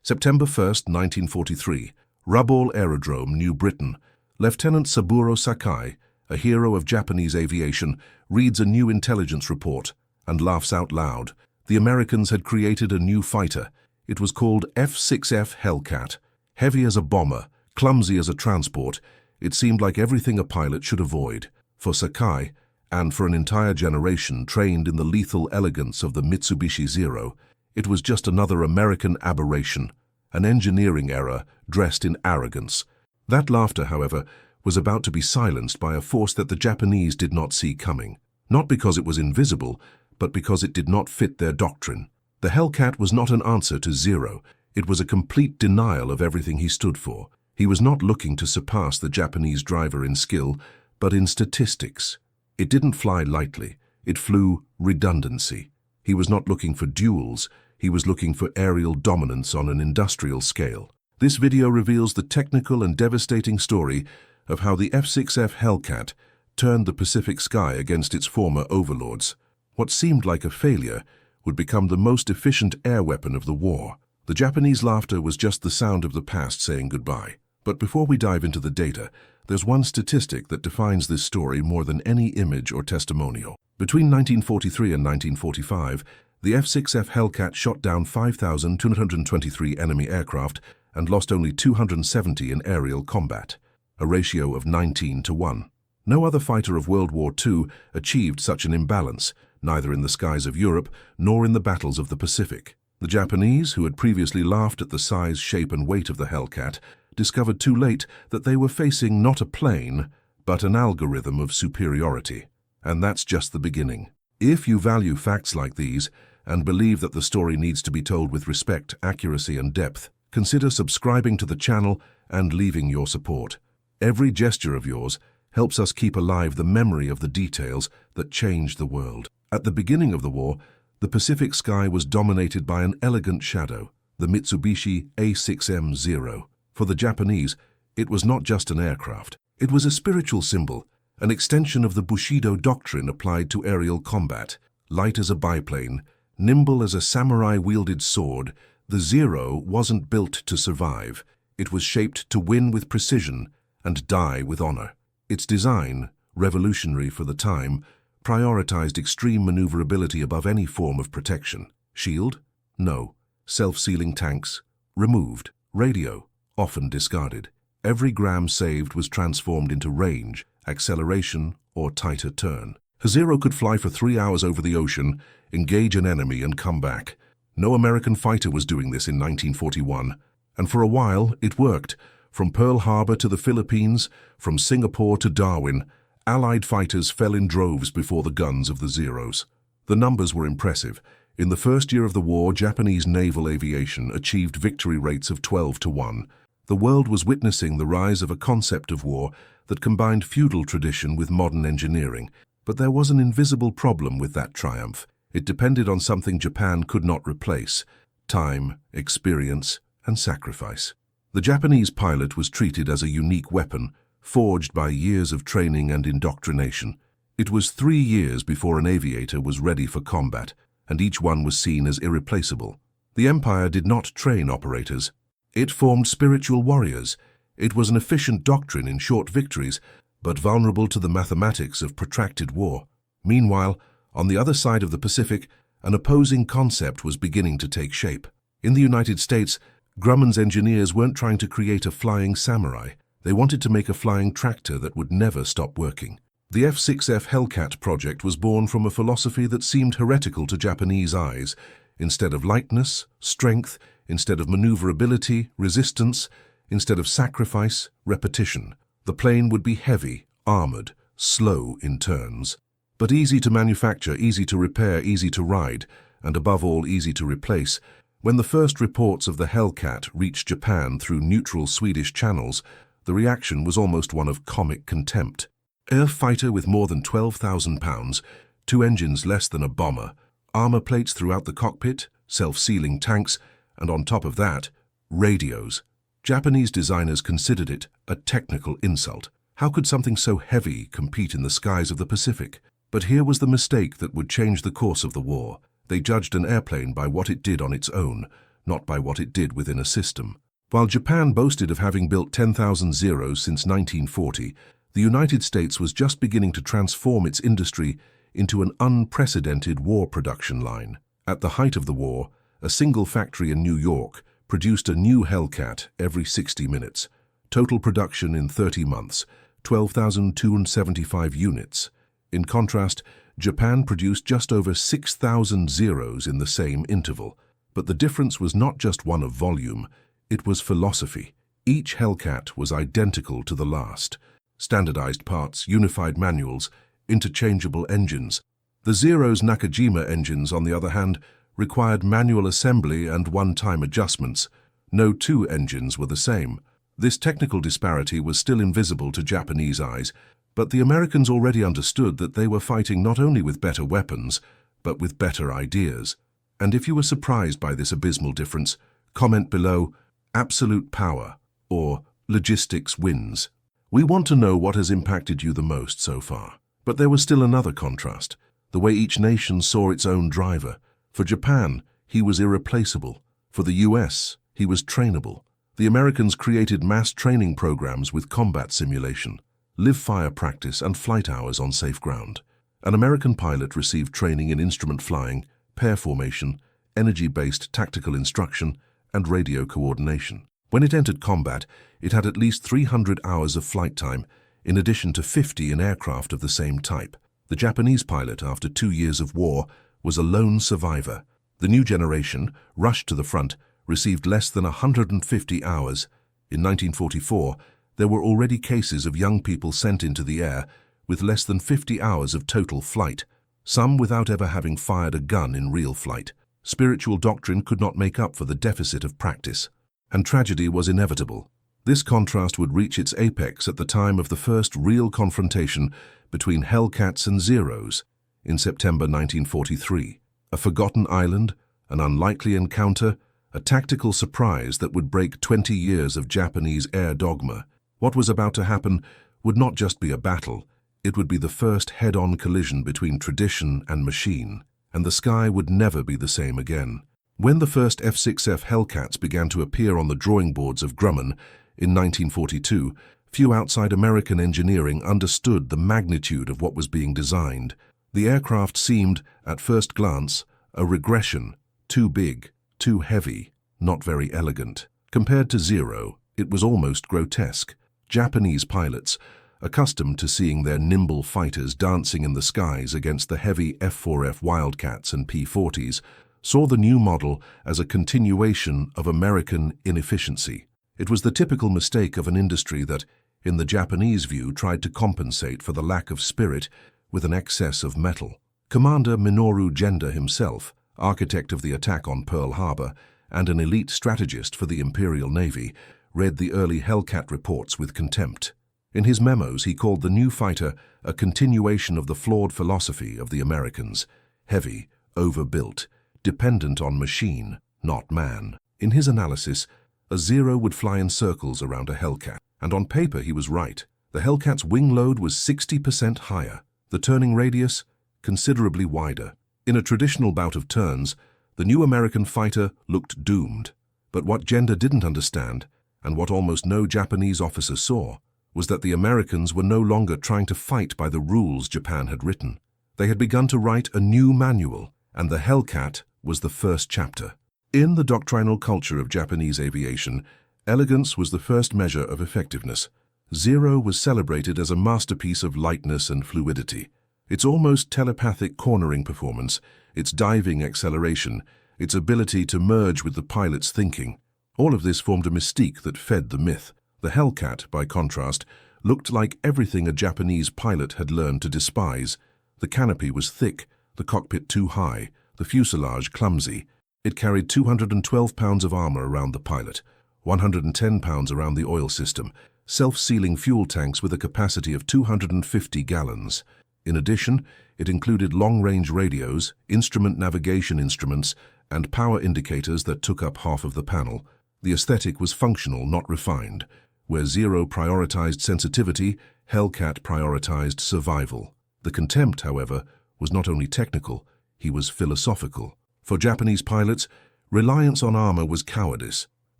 September 1, 1943, Rabaul Aerodrome, New Britain. Lieutenant Saburo Sakai, a hero of Japanese aviation, reads a new intelligence report and laughs out loud. The Americans had created a new fighter. It was called F-6F Hellcat. Heavy as a bomber, clumsy as a transport, it seemed like everything a pilot should avoid. For Sakai, and for an entire generation trained in the lethal elegance of the Mitsubishi Zero, it was just another American aberration, an engineering error dressed in arrogance. That laughter, however, was about to be silenced by a force that the Japanese did not see coming. Not because it was invisible, but because it did not fit their doctrine. The Hellcat was not an answer to Zero. It was a complete denial of everything he stood for. He was not looking to surpass the Japanese driver in skill, but in statistics. It didn't fly lightly. It flew redundancy. He was not looking for duels. He was looking for aerial dominance on an industrial scale. This video reveals the technical and devastating story of how the F-6F Hellcat turned the Pacific sky against its former overlords. What seemed like a failure would become the most efficient air weapon of the war. The Japanese laughter was just the sound of the past saying goodbye. But before we dive into the data, there's one statistic that defines this story more than any image or testimonial. Between 1943 and 1945, the F-6F Hellcat shot down 5,223 enemy aircraft and lost only 270 in aerial combat, a ratio of 19-1. No other fighter of World War II achieved such an imbalance, neither in the skies of Europe nor in the battles of the Pacific. The Japanese, who had previously laughed at the size, shape and weight of the Hellcat, discovered too late that they were facing not a plane, but an algorithm of superiority. And that's just the beginning. If you value facts like these and believe that the story needs to be told with respect, accuracy and depth, consider subscribing to the channel and leaving your support. Every gesture of yours helps us keep alive the memory of the details that changed the world. At the beginning of the war, the Pacific sky was dominated by an elegant shadow, the Mitsubishi A6M-0. For the Japanese, it was not just an aircraft. It was a spiritual symbol, an extension of the Bushido doctrine applied to aerial combat. Light as a biplane, nimble as a samurai-wielded sword, the Zero wasn't built to survive. It was shaped to win with precision and die with honor. Its design, revolutionary for the time, prioritized extreme maneuverability above any form of protection. Shield? No. Self-sealing tanks? Removed. Radio? Often discarded. Every gram saved was transformed into range, acceleration, or tighter turn. Zero could fly for 3 hours over the ocean, engage an enemy, and come back. No American fighter was doing this in 1941. And for a while, it worked. From Pearl Harbor to the Philippines, from Singapore to Darwin, Allied fighters fell in droves before the guns of the Zeros. The numbers were impressive. In the first year of the war, Japanese naval aviation achieved victory rates of 12-1. The world was witnessing the rise of a concept of war that combined feudal tradition with modern engineering. But there was an invisible problem with that triumph. It depended on something Japan could not replace: time, experience, and sacrifice. The Japanese pilot was treated as a unique weapon, forged by years of training and indoctrination. It was 3 years before an aviator was ready for combat, and each one was seen as irreplaceable. The Empire did not train operators. It formed spiritual warriors. It was an efficient doctrine in short victories, but vulnerable to the mathematics of protracted war. Meanwhile, on the other side of the Pacific, an opposing concept was beginning to take shape. In the United States, Grumman's engineers weren't trying to create a flying samurai. They wanted to make a flying tractor that would never stop working. The F-6F Hellcat project was born from a philosophy that seemed heretical to Japanese eyes. Instead of lightness, strength; instead of maneuverability, resistance; instead of sacrifice, repetition. The plane would be heavy, armored, slow in turns, but easy to manufacture, easy to repair, easy to ride, and above all easy to replace. When the first reports of the Hellcat reached Japan through neutral Swedish channels, the reaction was almost one of comic contempt. Air fighter with more than 12,000 pounds, 2 engines less than a bomber, armor plates throughout the cockpit, self-sealing tanks, and on top of that, radios. Japanese designers considered it a technical insult. How could something so heavy compete in the skies of the Pacific? But here was the mistake that would change the course of the war. They judged an airplane by what it did on its own, not by what it did within a system. While Japan boasted of having built 10,000 Zeros since 1940, the United States was just beginning to transform its industry into an unprecedented war production line. At the height of the war, a single factory in New York produced a new Hellcat every 60 minutes. Total production in 30 months, 12,275 units. In contrast, Japan produced just over 6,000 Zeros in the same interval. But the difference was not just one of volume, it was philosophy. Each Hellcat was identical to the last. Standardized parts, unified manuals, interchangeable engines. The Zero's Nakajima engines, on the other hand, required manual assembly and one-time adjustments. No two engines were the same. This technical disparity was still invisible to Japanese eyes, but the Americans already understood that they were fighting not only with better weapons, but with better ideas. And if you were surprised by this abysmal difference, comment below, absolute power, or logistics wins. We want to know what has impacted you the most so far. But there was still another contrast, the way each nation saw its own driver. For Japan, he was irreplaceable. For the US, he was trainable. The Americans created mass training programs with combat simulation, live-fire practice, and flight hours on safe ground. An American pilot received training in instrument flying, pair formation, energy-based tactical instruction, and radio coordination. When it entered combat, it had at least 300 hours of flight time, in addition to 50 in aircraft of the same type. The Japanese pilot, after 2 years of war, was a lone survivor. The new generation, rushed to the front, received less than 150 hours. In 1944, there were already cases of young people sent into the air with less than 50 hours of total flight, some without ever having fired a gun in real flight. Spiritual doctrine could not make up for the deficit of practice, and tragedy was inevitable. This contrast would reach its apex at the time of the first real confrontation between Hellcats and Zeros in September 1943. A forgotten island, an unlikely encounter, a tactical surprise that would break 20 years of Japanese air dogma. What was about to happen would not just be a battle, it would be the first head-on collision between tradition and machine, and the sky would never be the same again. When the first F-6F Hellcats began to appear on the drawing boards of Grumman in 1942, few outside American engineering understood the magnitude of what was being designed. The aircraft seemed, at first glance, a regression, too big, too heavy, not very elegant. Compared to Zero, it was almost grotesque. Japanese pilots, accustomed to seeing their nimble fighters dancing in the skies against the heavy F-4F Wildcats and P-40s, saw the new model as a continuation of American inefficiency. It was the typical mistake of an industry that, in the Japanese view, tried to compensate for the lack of spirit with an excess of metal. Commander Minoru Genda himself, architect of the attack on Pearl Harbor and an elite strategist for the Imperial Navy, read the early Hellcat reports with contempt. In his memos, he called the new fighter a continuation of the flawed philosophy of the Americans: heavy, overbuilt, dependent on machine, not man. In his analysis, a Zero would fly in circles around a Hellcat, and on paper he was right. The Hellcat's wing load was 60% higher, the turning radius considerably wider. In a traditional bout of turns, the new American fighter looked doomed. But what Genda didn't understand, and what almost no Japanese officer saw, was that the Americans were no longer trying to fight by the rules Japan had written. They had begun to write a new manual, and the Hellcat was the first chapter. In the doctrinal culture of Japanese aviation, elegance was the first measure of effectiveness. Zero was celebrated as a masterpiece of lightness and fluidity. Its almost telepathic cornering performance, its diving acceleration, its ability to merge with the pilot's thinking, all of this formed a mystique that fed the myth. The Hellcat, by contrast, looked like everything a Japanese pilot had learned to despise. The canopy was thick, the cockpit too high, the fuselage clumsy. It carried 212 pounds of armor around the pilot, 110 pounds around the oil system, self-sealing fuel tanks with a capacity of 250 gallons. In addition, it included long-range radios, instrument navigation instruments, and power indicators that took up half of the panel. The aesthetic was functional, not refined. Where Zero prioritized sensitivity, Hellcat prioritized survival. The contempt, however, was not only technical, he was philosophical. For Japanese pilots, Reliance on armor was cowardice.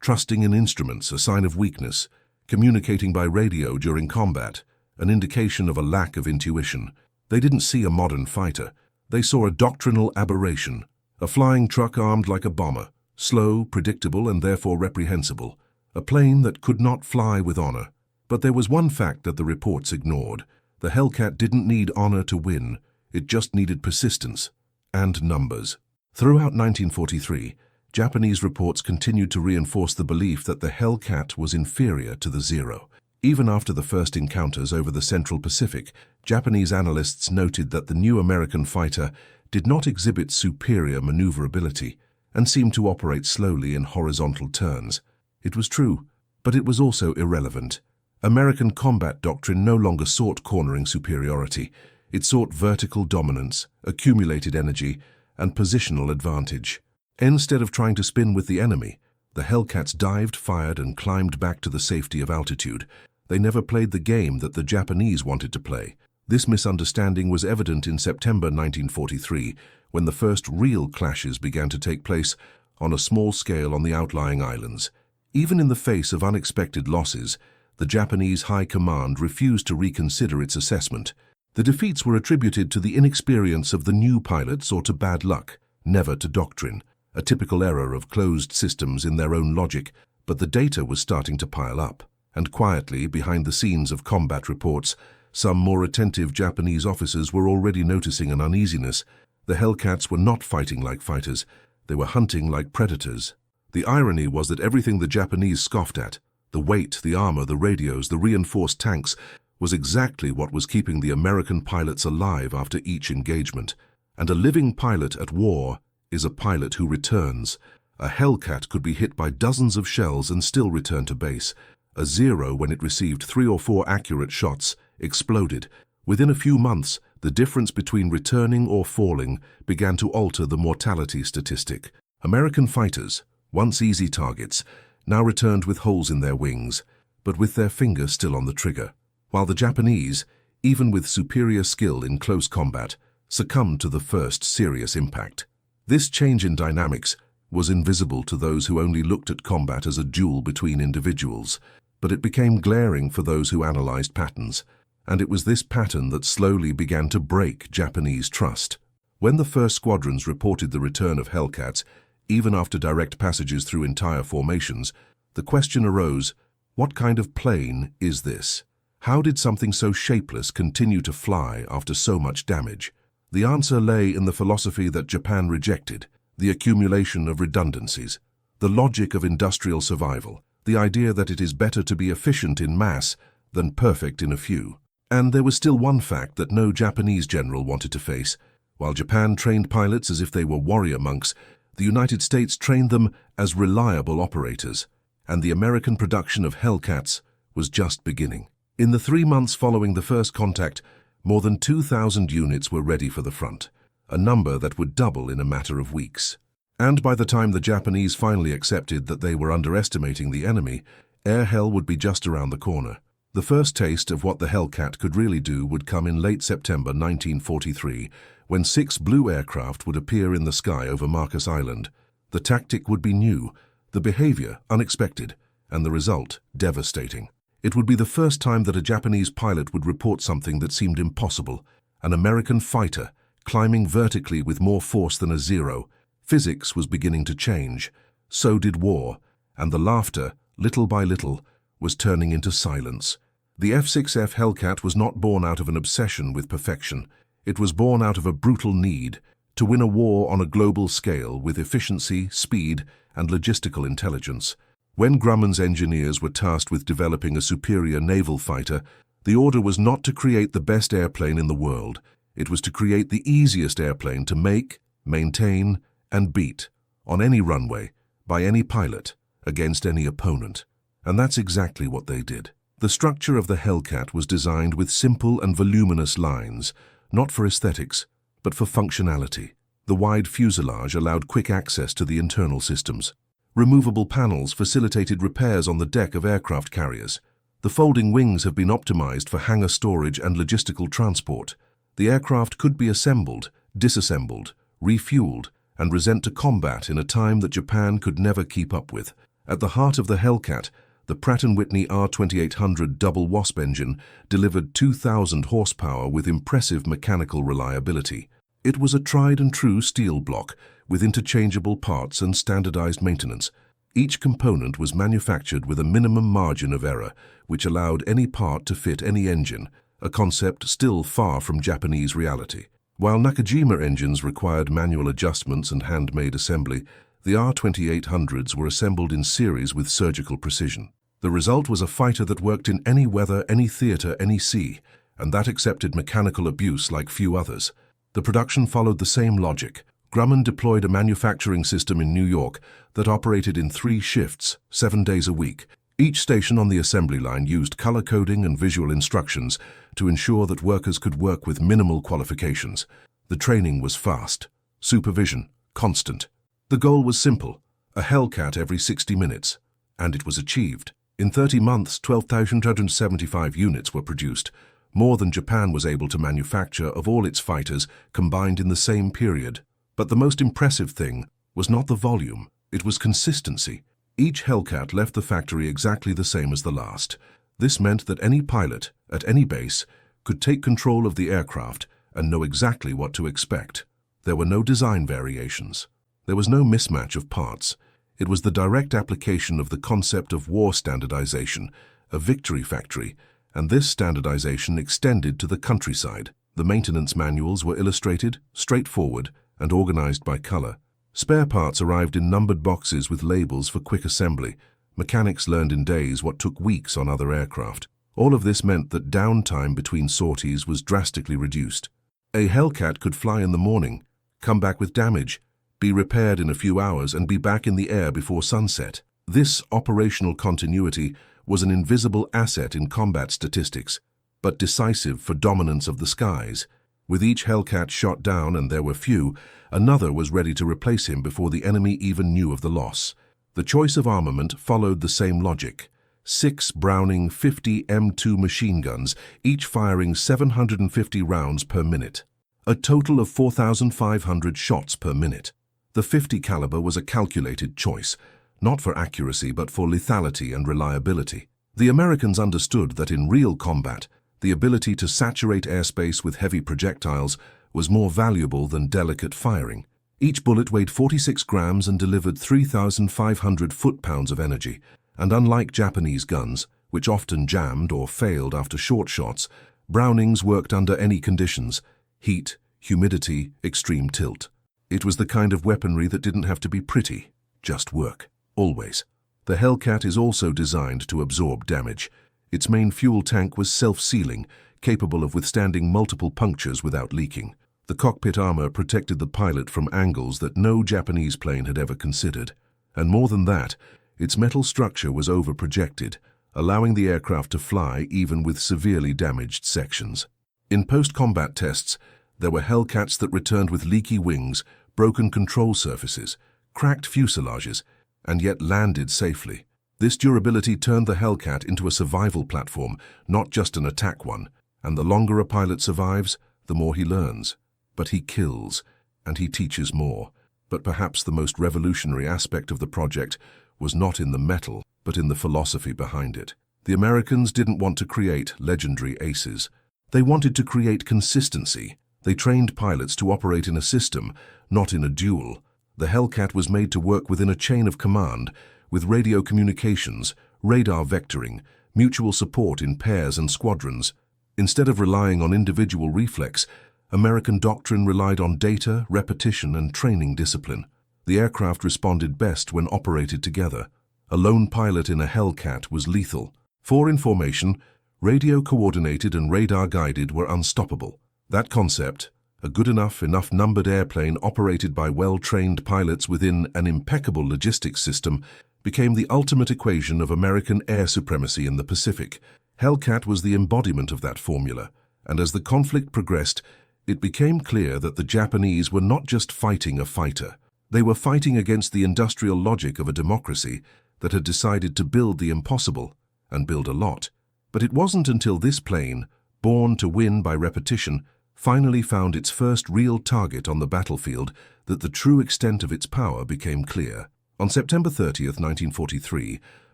Trusting in instruments, a sign of weakness. Communicating by radio during combat, an indication of a lack of intuition. They didn't see a modern fighter. They saw a doctrinal aberration. A flying truck armed like a bomber. Slow, predictable, and therefore reprehensible. A plane that could not fly with honor. But there was one fact that the reports ignored. The Hellcat didn't need honor to win. It just needed persistence and numbers. Throughout 1943, Japanese reports continued to reinforce the belief that the Hellcat was inferior to the Zero. Even after the first encounters over the Central Pacific, Japanese analysts noted that the new American fighter did not exhibit superior maneuverability and seemed to operate slowly in horizontal turns. It was true, but it was also irrelevant. American combat doctrine no longer sought cornering superiority. It sought vertical dominance, accumulated energy, and positional advantage. Instead of trying to spin with the enemy, the Hellcats dived, fired, and climbed back to the safety of altitude. They never played the game that the Japanese wanted to play. This misunderstanding was evident in September 1943, when the first real clashes began to take place on a small scale on the outlying islands. Even in the face of unexpected losses, the Japanese High Command refused to reconsider its assessment. The defeats were attributed to the inexperience of the new pilots or to bad luck, never to doctrine, a typical error of closed systems in their own logic. But the data was starting to pile up, and quietly, behind the scenes of combat reports, some more attentive Japanese officers were already noticing an uneasiness. The Hellcats were not fighting like fighters, they were hunting like predators. The irony was that everything the Japanese scoffed at, the weight, the armor, the radios, the reinforced tanks, was exactly what was keeping the American pilots alive after each engagement. And a living pilot at war is a pilot who returns. A Hellcat could be hit by dozens of shells and still return to base. A Zero, when it received 3 or 4 accurate shots, exploded. Within a few months, the difference between returning or falling began to alter the mortality statistic. American fighters, once easy targets, now returned with holes in their wings, but with their finger still on the trigger, while the Japanese, even with superior skill in close combat, succumbed to the first serious impact. This change in dynamics was invisible to those who only looked at combat as a duel between individuals, but it became glaring for those who analyzed patterns, and it was this pattern that slowly began to break Japanese trust. When the first squadrons reported the return of Hellcats, even after direct passages through entire formations, the question arose, what kind of plane is this? How did something so shapeless continue to fly after so much damage? The answer lay in the philosophy that Japan rejected, the accumulation of redundancies, the logic of industrial survival, the idea that it is better to be efficient in mass than perfect in a few. And there was still one fact that no Japanese general wanted to face. While Japan trained pilots as if they were warrior monks, the United States trained them as reliable operators, and the American production of Hellcats was just beginning. In the 3 months following the first contact, more than 2,000 units were ready for the front, a number that would double in a matter of weeks. And by the time the Japanese finally accepted that they were underestimating the enemy, air hell would be just around the corner. The first taste of what the Hellcat could really do would come in late September 1943, when 6 blue aircraft would appear in the sky over Marcus Island. The tactic would be new, the behavior unexpected, and the result devastating. It would be the first time that a Japanese pilot would report something that seemed impossible, an American fighter climbing vertically with more force than a Zero. Physics was beginning to change, so did war, and the laughter, little by little, was turning into silence. The F-6F Hellcat was not born out of an obsession with perfection. It was born out of a brutal need to win a war on a global scale with efficiency, speed, and logistical intelligence. When Grumman's engineers were tasked with developing a superior naval fighter, the order was not to create the best airplane in the world. It was to create the easiest airplane to make, maintain, and beat, on any runway, by any pilot, against any opponent. And that's exactly what they did. The structure of the Hellcat was designed with simple and voluminous lines, not for aesthetics, but for functionality. The wide fuselage allowed quick access to the internal systems. Removable panels facilitated repairs on the deck of aircraft carriers. The folding wings have been optimized for hangar storage and logistical transport. The aircraft could be assembled, disassembled, refueled, and resent to combat in a time that Japan could never keep up with. At the heart of the Hellcat, the Pratt Whitney R2800 double Wasp engine delivered 2,000 horsepower with impressive mechanical reliability. It was a tried-and-true steel block with interchangeable parts and standardized maintenance. Each component was manufactured with a minimum margin of error, which allowed any part to fit any engine, a concept still far from Japanese reality. While Nakajima engines required manual adjustments and handmade assembly, the R2800s were assembled in series with surgical precision. The result was a fighter that worked in any weather, any theater, any sea, and that accepted mechanical abuse like few others. The production followed the same logic. Grumman deployed a manufacturing system in New York that operated in 3 shifts, 7 days a week. Each station on the assembly line used color coding and visual instructions to ensure that workers could work with minimal qualifications. The training was fast, supervision constant. The goal was simple, a Hellcat every 60 minutes, and it was achieved. In 30 months, 12,275 units were produced, more than Japan was able to manufacture of all its fighters combined in the same period. But the most impressive thing was not the volume, it was consistency. Each Hellcat left the factory exactly the same as the last. This meant that any pilot, at any base, could take control of the aircraft and know exactly what to expect. There were no design variations. There was no mismatch of parts. It was the direct application of the concept of war standardization, a victory factory, and this standardization extended to the countryside. The maintenance manuals were illustrated, straightforward, and organized by color. Spare parts arrived in numbered boxes with labels for quick assembly. Mechanics learned in days what took weeks on other aircraft. All of this meant that downtime between sorties was drastically reduced. A Hellcat could fly in the morning, come back with damage, be repaired in a few hours, and be back in the air before sunset. This operational continuity was an invisible asset in combat statistics, but decisive for dominance of the skies. With each Hellcat shot down, and there were few, another was ready to replace him before the enemy even knew of the loss. The choice of armament followed the same logic. 6 Browning 50 M2 machine guns, each firing 750 rounds per minute. A total of 4,500 shots per minute. The 50 caliber was a calculated choice, not for accuracy but for lethality and reliability. The Americans understood that in real combat, the ability to saturate airspace with heavy projectiles was more valuable than delicate firing. Each bullet weighed 46 grams and delivered 3,500 foot-pounds of energy, and unlike Japanese guns, which often jammed or failed after short shots, Brownings worked under any conditions: heat, humidity, extreme tilt. It was the kind of weaponry that didn't have to be pretty, just work, always. The Hellcat is also designed to absorb damage. Its main fuel tank was self-sealing, capable of withstanding multiple punctures without leaking. The cockpit armor protected the pilot from angles that no Japanese plane had ever considered. And more than that, its metal structure was over-projected, allowing the aircraft to fly even with severely damaged sections. In post-combat tests, there were Hellcats that returned with leaky wings, broken control surfaces, cracked fuselages, and yet landed safely. This durability turned the Hellcat into a survival platform, not just an attack one, and the longer a pilot survives, the more he learns. But he kills, and he teaches more. But perhaps the most revolutionary aspect of the project was not in the metal, but in the philosophy behind it. The Americans didn't want to create legendary aces. They wanted to create consistency. They trained pilots to operate in a system, not in a duel. The Hellcat was made to work within a chain of command, with radio communications, radar vectoring, mutual support in pairs and squadrons. Instead of relying on individual reflex, American Doctrine relied on data, repetition, and training discipline. The aircraft responded best when operated together. A lone pilot in a Hellcat was lethal. 4 in formation, radio-coordinated and radar-guided, were unstoppable. That concept, a good enough numbered airplane operated by well-trained pilots within an impeccable logistics system, became the ultimate equation of American air supremacy in the Pacific. Hellcat was the embodiment of that formula, and as the conflict progressed, it became clear that the Japanese were not just fighting a fighter. They were fighting against the industrial logic of a democracy that had decided to build the impossible, and build a lot. But it wasn't until this plane, born to win by repetition, finally found its first real target on the battlefield that the true extent of its power became clear. On September 30th, 1943,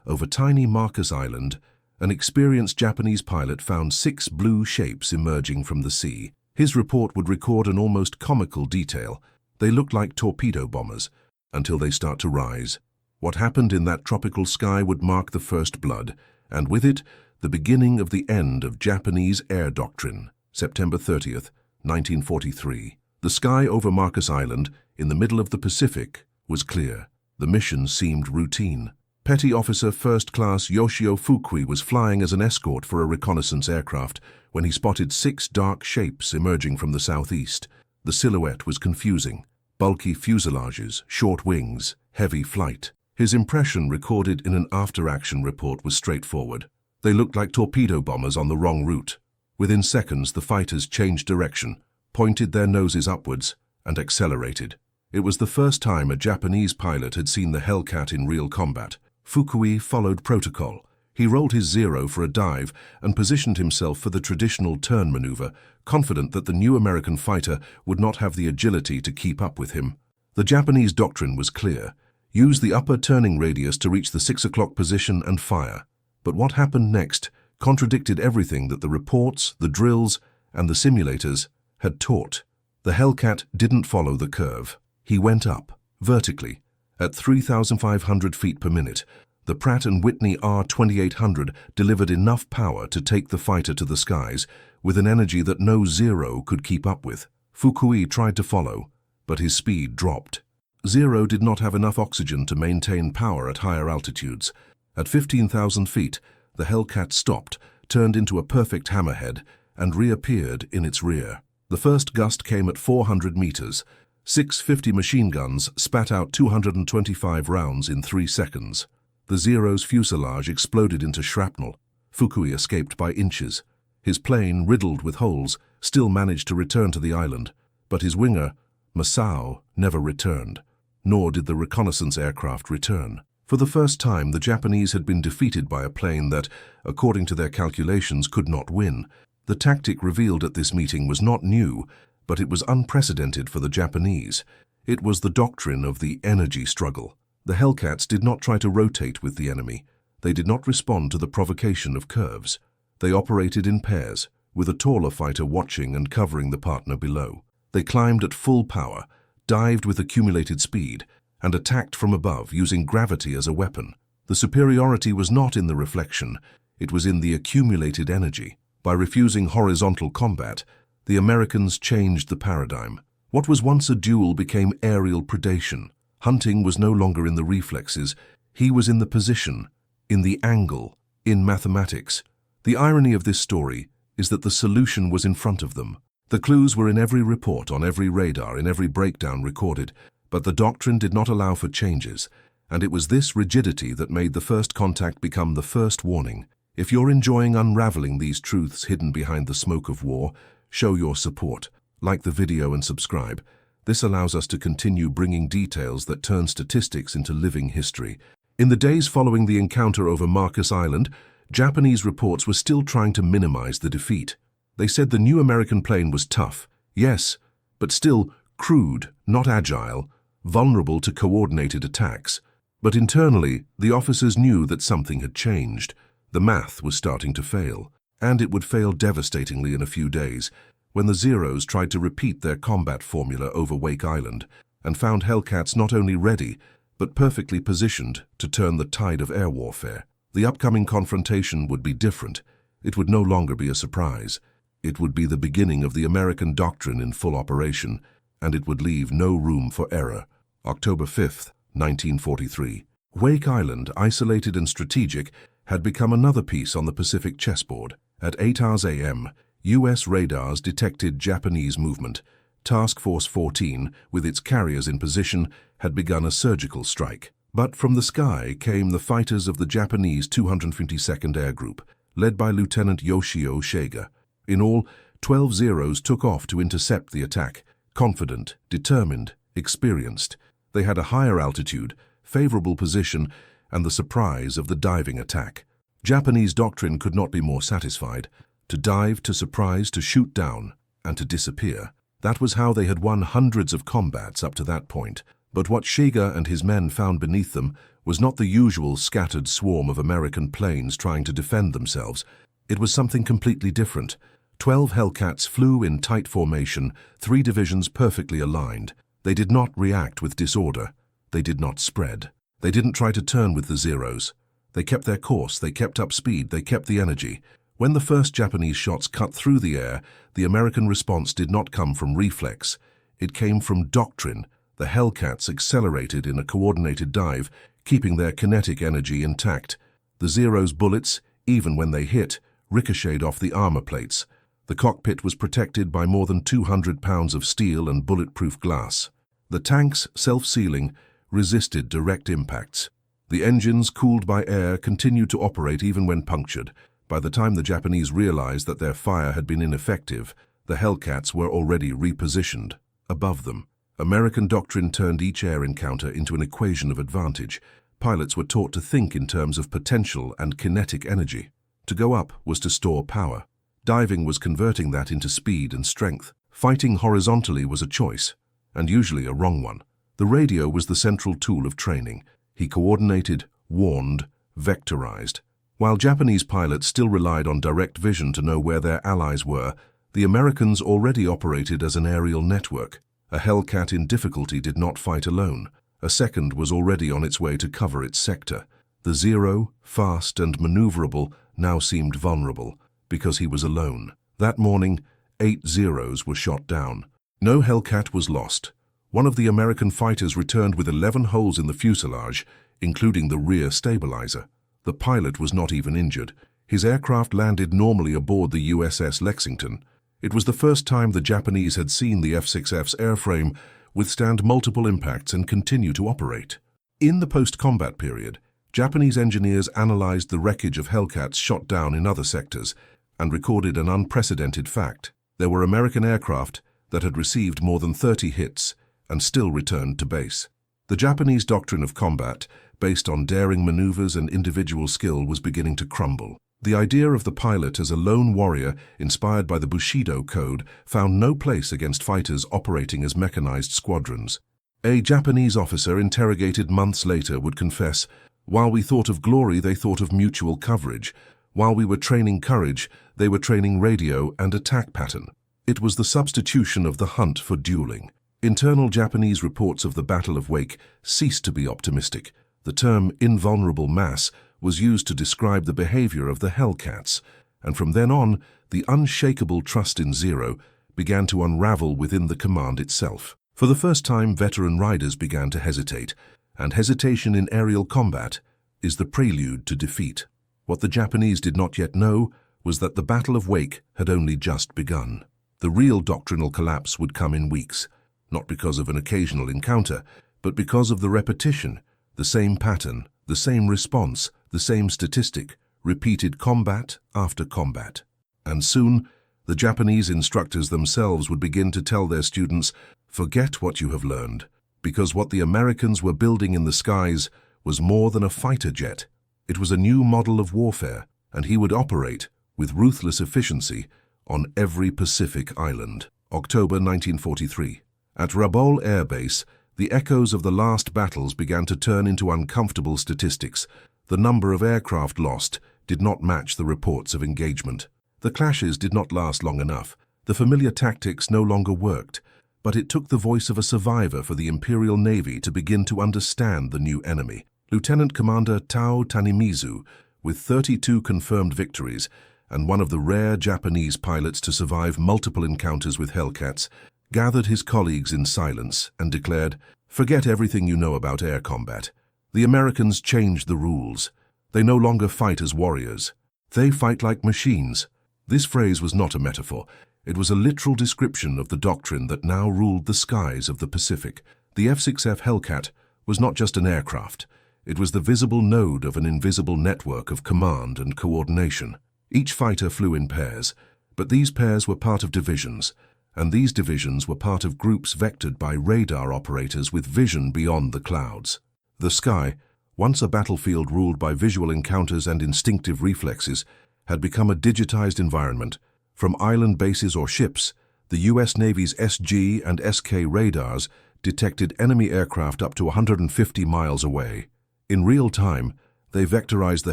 over tiny Marcus Island, an experienced Japanese pilot found 6 blue shapes emerging from the sea. His report would record an almost comical detail. They looked like torpedo bombers, until they start to rise. What happened in that tropical sky would mark the first blood, and with it, the beginning of the end of Japanese air doctrine. September 30th, 1943. The sky over Marcus Island, in the middle of the Pacific, was clear. The mission seemed routine. Petty Officer First Class Yoshio Fukui was flying as an escort for a reconnaissance aircraft when he spotted 6 dark shapes emerging from the southeast. The silhouette was confusing. Bulky fuselages, short wings, heavy flight. His impression, recorded in an after-action report, was straightforward. They looked like torpedo bombers on the wrong route. Within seconds, the fighters changed direction, pointed their noses upwards, and accelerated. It was the first time a Japanese pilot had seen the Hellcat in real combat. Fukui followed protocol. He rolled his Zero for a dive and positioned himself for the traditional turn maneuver, confident that the new American fighter would not have the agility to keep up with him. The Japanese doctrine was clear. Use the upper turning radius to reach the 6 o'clock position and fire. But what happened next contradicted everything that the reports, the drills, and the simulators had taught. The Hellcat didn't follow the curve. He went up, vertically, at 3,500 feet per minute. The Pratt Whitney R-2800 delivered enough power to take the fighter to the skies with an energy that no Zero could keep up with. Fukui tried to follow, but his speed dropped. Zero did not have enough oxygen to maintain power at higher altitudes. At 15,000 feet, the Hellcat stopped, turned into a perfect hammerhead, and reappeared in its rear. The first gust came at 400 meters. 650 machine guns spat out 225 rounds in 3 seconds. The Zero's fuselage exploded into shrapnel. Fukui escaped by inches. His plane, riddled with holes, still managed to return to the island, but his winger, Masao, never returned. Nor did the reconnaissance aircraft return. For the first time, the Japanese had been defeated by a plane that, according to their calculations, could not win. The tactic revealed at this meeting was not new, but it was unprecedented for the Japanese. It was the doctrine of the energy struggle. The Hellcats did not try to rotate with the enemy. They did not respond to the provocation of curves. They operated in pairs, with a taller fighter watching and covering the partner below. They climbed at full power, dived with accumulated speed, and attacked from above using gravity as a weapon. The superiority was not in the reflection, it was in the accumulated energy. By refusing horizontal combat, the Americans changed the paradigm. What was once a duel became aerial predation. Hunting was no longer in the reflexes, he was in the position, in the angle, in mathematics. The irony of this story is that the solution was in front of them. The clues were in every report, on every radar, in every breakdown recorded, but the doctrine did not allow for changes, and it was this rigidity that made the first contact become the first warning. If you're enjoying unraveling these truths hidden behind the smoke of war, show your support. Like the video and subscribe. This allows us to continue bringing details that turn statistics into living history. In the days following the encounter over Marcus Island, Japanese reports were still trying to minimize the defeat. They said the new American plane was tough, yes, but still crude, not agile, vulnerable to coordinated attacks. But internally, the officers knew that something had changed. The math was starting to fail, and it would fail devastatingly in a few days, when the Zeros tried to repeat their combat formula over Wake Island and found Hellcats not only ready, but perfectly positioned to turn the tide of air warfare. The upcoming confrontation would be different. It would no longer be a surprise. It would be the beginning of the American doctrine in full operation, and it would leave no room for error. October 5th, 1943. Wake Island, isolated and strategic, had become another piece on the Pacific chessboard. At 8 a.m., U.S. radars detected Japanese movement. Task Force 14, with its carriers in position, had begun a surgical strike. But from the sky came the fighters of the Japanese 252nd Air Group, led by Lieutenant Yoshio Shiga. In all, 12 Zeros took off to intercept the attack, confident, determined, experienced. They had a higher altitude, favorable position, and the surprise of the diving attack. Japanese doctrine could not be more satisfied. To dive, to surprise, to shoot down, and to disappear. That was how they had won hundreds of combats up to that point. But what Shiga and his men found beneath them was not the usual scattered swarm of American planes trying to defend themselves. It was something completely different. 12 Hellcats flew in tight formation, 3 divisions perfectly aligned. They did not react with disorder. They did not spread. They didn't try to turn with the Zeros. They kept their course, they kept up speed, they kept the energy. When the first Japanese shots cut through the air, the American response did not come from reflex. It came from doctrine. The Hellcats accelerated in a coordinated dive, keeping their kinetic energy intact. The Zeros' bullets, even when they hit, ricocheted off the armor plates. The cockpit was protected by more than 200 pounds of steel and bulletproof glass. The tanks, self-sealing, resisted direct impacts. The engines, cooled by air, continued to operate even when punctured. By the time the Japanese realized that their fire had been ineffective, the Hellcats were already repositioned. Above them, American doctrine turned each air encounter into an equation of advantage. Pilots were taught to think in terms of potential and kinetic energy. To go up was to store power. Diving was converting that into speed and strength. Fighting horizontally was a choice, and usually a wrong one. The radio was the central tool of training. He coordinated, warned, vectorized. While Japanese pilots still relied on direct vision to know where their allies were, the Americans already operated as an aerial network. A Hellcat in difficulty did not fight alone. A second was already on its way to cover its sector. The Zero, fast and maneuverable, now seemed vulnerable, because he was alone. That morning, 8 Zeros were shot down. No Hellcat was lost. One of the American fighters returned with 11 holes in the fuselage, including the rear stabilizer. The pilot was not even injured. His aircraft landed normally aboard the USS Lexington. It was the first time the Japanese had seen the F-6F's airframe withstand multiple impacts and continue to operate. In the post-combat period, Japanese engineers analyzed the wreckage of Hellcats shot down in other sectors and recorded an unprecedented fact. There were American aircraft that had received more than 30 hits and still returned to base. The Japanese doctrine of combat, based on daring maneuvers and individual skill, was beginning to crumble. The idea of the pilot as a lone warrior, inspired by the Bushido Code, found no place against fighters operating as mechanized squadrons. A Japanese officer interrogated months later would confess, "While we thought of glory, they thought of mutual coverage. While we were training courage, they were training radio and attack pattern." It was the substitution of the hunt for dueling. Internal Japanese reports of the Battle of Wake ceased to be optimistic. The term invulnerable mass was used to describe the behavior of the Hellcats, and from then on, the unshakable trust in Zero began to unravel within the command itself. For the first time, veteran riders began to hesitate, and hesitation in aerial combat is the prelude to defeat. What the Japanese did not yet know was that the Battle of Wake had only just begun. The real doctrinal collapse would come in weeks, not because of an occasional encounter, but because of the repetition, the same pattern, the same response, the same statistic, repeated combat after combat. And soon, the Japanese instructors themselves would begin to tell their students, "Forget what you have learned," because what the Americans were building in the skies was more than a fighter jet. It was a new model of warfare, and he would operate with ruthless efficiency on every Pacific island. October 1943. At Rabaul Air Base, the echoes of the last battles began to turn into uncomfortable statistics. The number of aircraft lost did not match the reports of engagement. The clashes did not last long enough. The familiar tactics no longer worked, but it took the voice of a survivor for the Imperial Navy to begin to understand the new enemy. Lieutenant Commander Tao Tanimizu, with 32 confirmed victories and one of the rare Japanese pilots to survive multiple encounters with Hellcats, gathered his colleagues in silence and declared, "Forget everything you know about air combat. The Americans changed the rules. They no longer fight as warriors. They fight like machines." This phrase was not a metaphor. It was a literal description of the doctrine that now ruled the skies of the Pacific. The F-6F Hellcat was not just an aircraft. It was the visible node of an invisible network of command and coordination. Each fighter flew in pairs, but these pairs were part of divisions, and these divisions were part of groups vectored by radar operators with vision beyond the clouds. The sky, once a battlefield ruled by visual encounters and instinctive reflexes, had become a digitized environment. From island bases or ships, The US Navy's SG and SK radars detected enemy aircraft up to 150 miles away. In real time, they vectorized the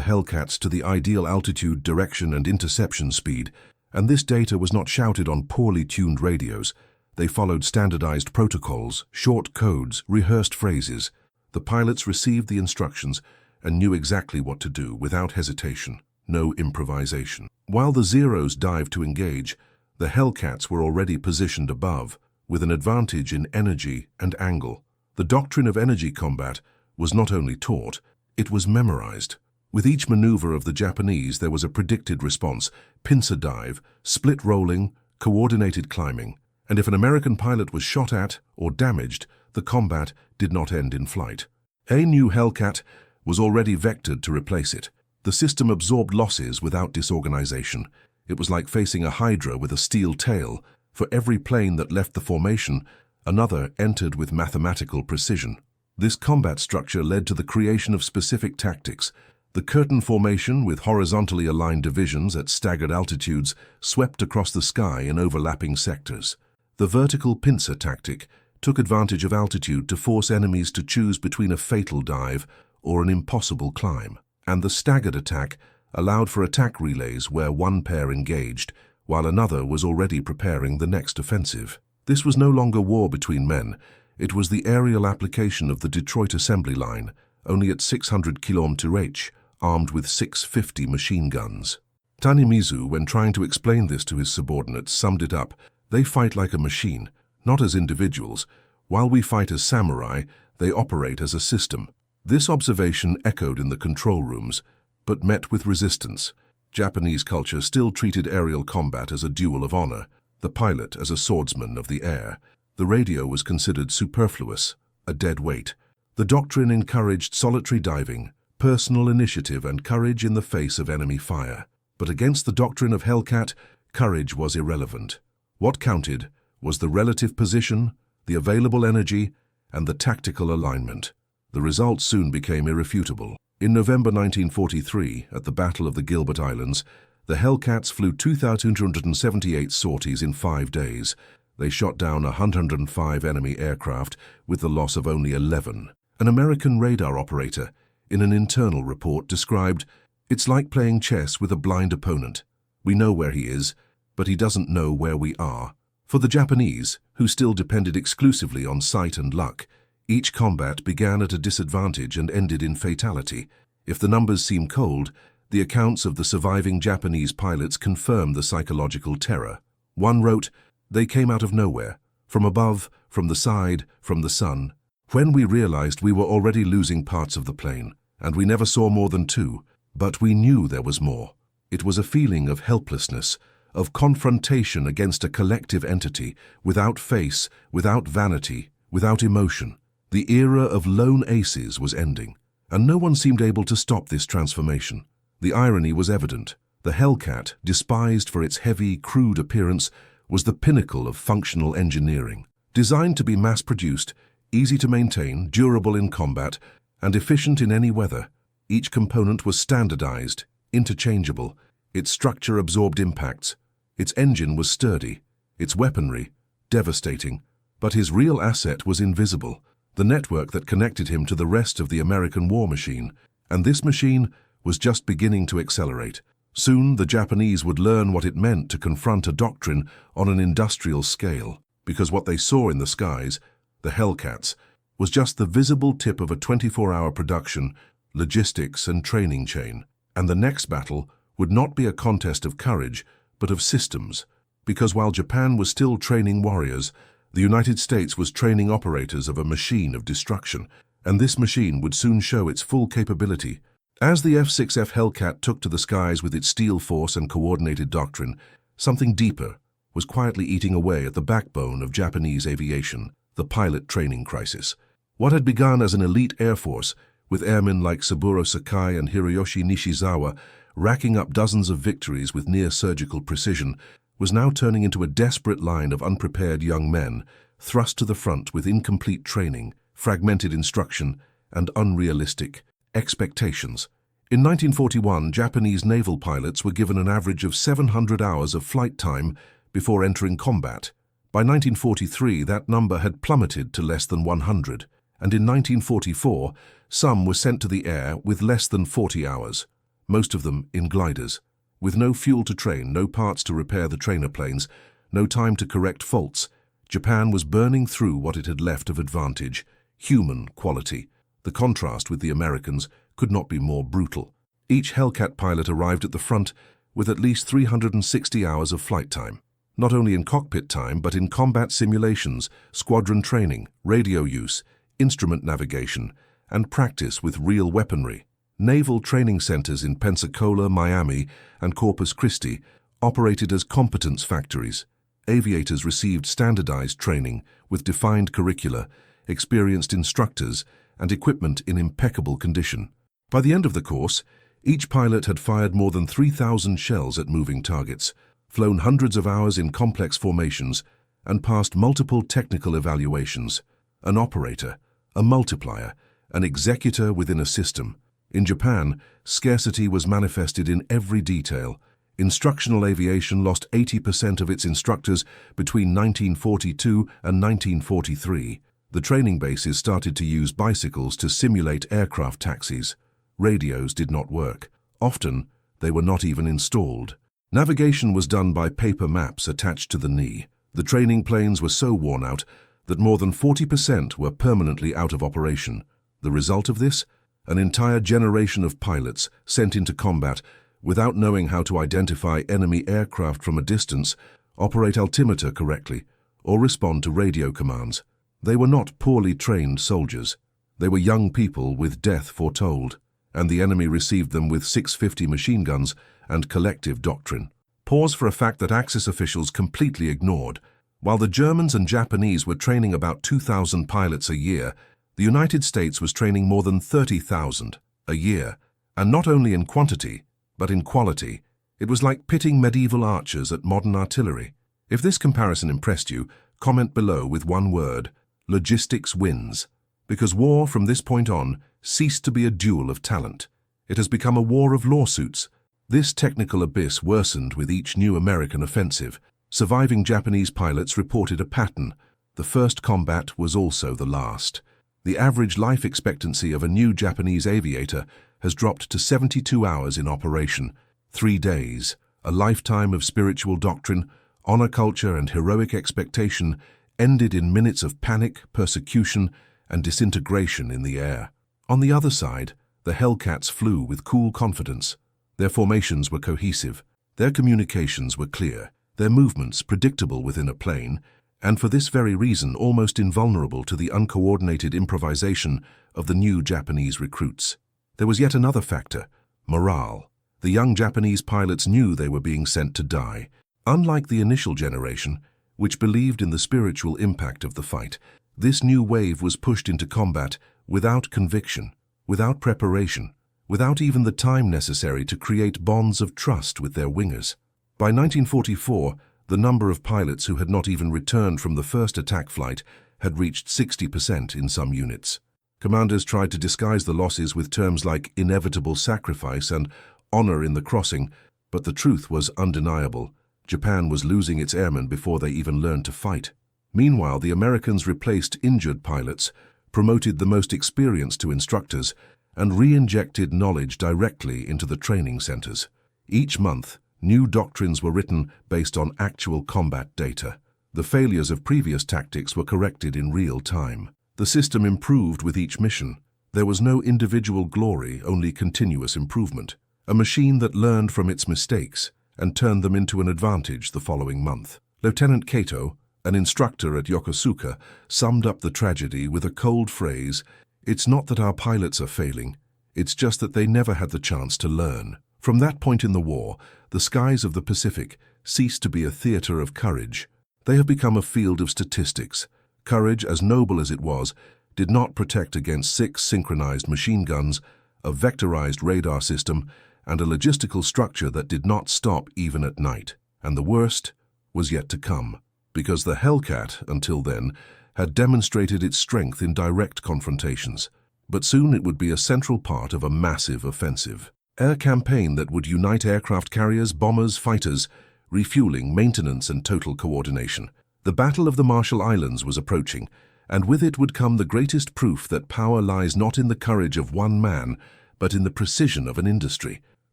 Hellcats to the ideal altitude, direction, and interception speed, and this data was not shouted on poorly tuned radios. They followed standardized protocols, short codes, rehearsed phrases. The pilots received the instructions and knew exactly what to do without hesitation, no improvisation. While the Zeros dived to engage, the Hellcats were already positioned above, with an advantage in energy and angle. The doctrine of energy combat was not only taught, it was memorized. With each maneuver of the Japanese, there was a predicted response: pincer dive, split rolling, coordinated climbing. And if an American pilot was shot at or damaged, the combat did not end in flight. A new Hellcat was already vectored to replace it. The system absorbed losses without disorganization. It was like facing a hydra with a steel tail. For every plane that left the formation, another entered with mathematical precision. This combat structure led to the creation of specific tactics. The curtain formation, with horizontally aligned divisions at staggered altitudes, swept across the sky in overlapping sectors. The vertical pincer tactic took advantage of altitude to force enemies to choose between a fatal dive or an impossible climb. And the staggered attack allowed for attack relays where one pair engaged, while another was already preparing the next offensive. This was no longer war between men. It was the aerial application of the Detroit assembly line, only at 600 km/h, armed with 650 machine guns. Tanimizu, when trying to explain this to his subordinates, summed it up: "They fight like a machine, not as individuals. While we fight as samurai, they operate as a system." This observation echoed in the control rooms, but met with resistance. Japanese culture still treated aerial combat as a duel of honor, the pilot as a swordsman of the air. The radio was considered superfluous, a dead weight. The doctrine encouraged solitary diving, personal initiative, and courage in the face of enemy fire. But against the doctrine of Hellcat, courage was irrelevant. What counted was the relative position, the available energy, and the tactical alignment. The results soon became irrefutable. In November 1943, at the Battle of the Gilbert Islands, the Hellcats flew 2,278 sorties in 5 days. They shot down 105 enemy aircraft with the loss of only 11. An American radar operator, in an internal report, described, "It's like playing chess with a blind opponent. We know where he is, but he doesn't know where we are." For the Japanese, who still depended exclusively on sight and luck, each combat began at a disadvantage and ended in fatality. If the numbers seem cold, the accounts of the surviving Japanese pilots confirm the psychological terror. One wrote, "They came out of nowhere, from above, from the side, from the sun. When we realized we were already losing parts of the plane, and we never saw more than 2, but we knew there was more." It was a feeling of helplessness, of confrontation against a collective entity, without face, without vanity, without emotion. The era of lone aces was ending, and no one seemed able to stop this transformation. The irony was evident. The Hellcat, despised for its heavy, crude appearance, was the pinnacle of functional engineering. Designed to be mass-produced, easy to maintain, durable in combat, and efficient in any weather, each component was standardized, interchangeable. Its structure absorbed impacts. Its engine was sturdy, its weaponry devastating, but his real asset was invisible. The network that connected him to the rest of the American war machine, and this machine was just beginning to accelerate. Soon the Japanese would learn what it meant to confront a doctrine on an industrial scale, because what they saw in the skies, the Hellcats, was just the visible tip of a 24-hour production, logistics, and training chain. And the next battle would not be a contest of courage, but of systems, because while Japan was still training warriors, the United States was training operators of a machine of destruction, and this machine would soon show its full capability. As the F-6F Hellcat took to the skies with its steel force and coordinated doctrine, something deeper was quietly eating away at the backbone of Japanese aviation, the pilot training crisis. What had begun as an elite air force, with airmen like Saburo Sakai and Hiroyoshi Nishizawa racking up dozens of victories with near-surgical precision, was now turning into a desperate line of unprepared young men, thrust to the front with incomplete training, fragmented instruction, and unrealistic expectations. In 1941, Japanese naval pilots were given an average of 700 hours of flight time before entering combat. By 1943, that number had plummeted to less than 100, and in 1944, some were sent to the air with less than 40 hours, most of them in gliders. With no fuel to train, no parts to repair the trainer planes, no time to correct faults, Japan was burning through what it had left of advantage, human quality. The contrast with the Americans could not be more brutal. Each Hellcat pilot arrived at the front with at least 360 hours of flight time, not only in cockpit time but in combat simulations, squadron training, radio use, instrument navigation, and practice with real weaponry. Naval training centers in Pensacola, Miami, and Corpus Christi operated as competence factories. Aviators received standardized training with defined curricula, experienced instructors, and equipment in impeccable condition. By the end of the course, each pilot had fired more than 3,000 shells at moving targets, flown hundreds of hours in complex formations, and passed multiple technical evaluations. An operator, a multiplier, an executor within a system. In Japan, scarcity was manifested in every detail. Instructional aviation lost 80% of its instructors between 1942 and 1943. The training bases started to use bicycles to simulate aircraft taxis. Radios did not work. Often, they were not even installed. Navigation was done by paper maps attached to the knee. The training planes were so worn out that more than 40% were permanently out of operation. The result of this? An entire generation of pilots sent into combat without knowing how to identify enemy aircraft from a distance, operate altimeter correctly, or respond to radio commands. They were not poorly trained soldiers. They were young people with death foretold, and the enemy received them with 650 machine guns and collective doctrine. Pause for a fact that Axis officials completely ignored. While the Germans and Japanese were training about 2,000 pilots a year, the United States was training more than 30,000 a year, and not only in quantity, but in quality. It was like pitting medieval archers at modern artillery. If this comparison impressed you, comment below with one word: logistics wins. Because war from this point on ceased to be a duel of talent. It has become a war of lawsuits. This technical abyss worsened with each new American offensive. Surviving Japanese pilots reported a pattern. The first combat was also the last. The average life expectancy of a new Japanese aviator has dropped to 72 hours in operation, 3 days. A lifetime of spiritual doctrine, honor culture, and heroic expectation ended in minutes of panic, persecution, and disintegration in the air. On the other side, the Hellcats flew with cool confidence. Their formations were cohesive, their communications were clear, their movements predictable within a plane, and for this very reason almost invulnerable to the uncoordinated improvisation of the new Japanese recruits. There was yet another factor: morale. The young Japanese pilots knew they were being sent to die. Unlike the initial generation, which believed in the spiritual impact of the fight, this new wave was pushed into combat without conviction, without preparation, without even the time necessary to create bonds of trust with their wingers. By 1944, the number of pilots who had not even returned from the first attack flight had reached 60% in some units. Commanders tried to disguise the losses with terms like inevitable sacrifice and honor in the crossing, but the truth was undeniable. Japan was losing its airmen before they even learned to fight. Meanwhile, the Americans replaced injured pilots, promoted the most experienced to instructors, and re-injected knowledge directly into the training centers. Each month, new doctrines were written based on actual combat data. The failures of previous tactics were corrected in real time. The system improved with each mission. There was no individual glory, only continuous improvement. A machine that learned from its mistakes and turned them into an advantage the following month. Lieutenant Kato, an instructor at Yokosuka, summed up the tragedy with a cold phrase: "It's not that our pilots are failing, it's just that they never had the chance to learn." From that point in the war, the skies of the Pacific ceased to be a theater of courage. They have become a field of statistics. Courage, as noble as it was, did not protect against 6 synchronized machine guns, a vectorized radar system, and a logistical structure that did not stop even at night. And the worst was yet to come, because the Hellcat, until then, had demonstrated its strength in direct confrontations. But soon it would be a central part of a massive offensive. Air campaign that would unite aircraft carriers, bombers, fighters, refueling, maintenance, and total coordination. The Battle of the Marshall Islands was approaching, and with it would come the greatest proof that power lies not in the courage of one man, but in the precision of an industry.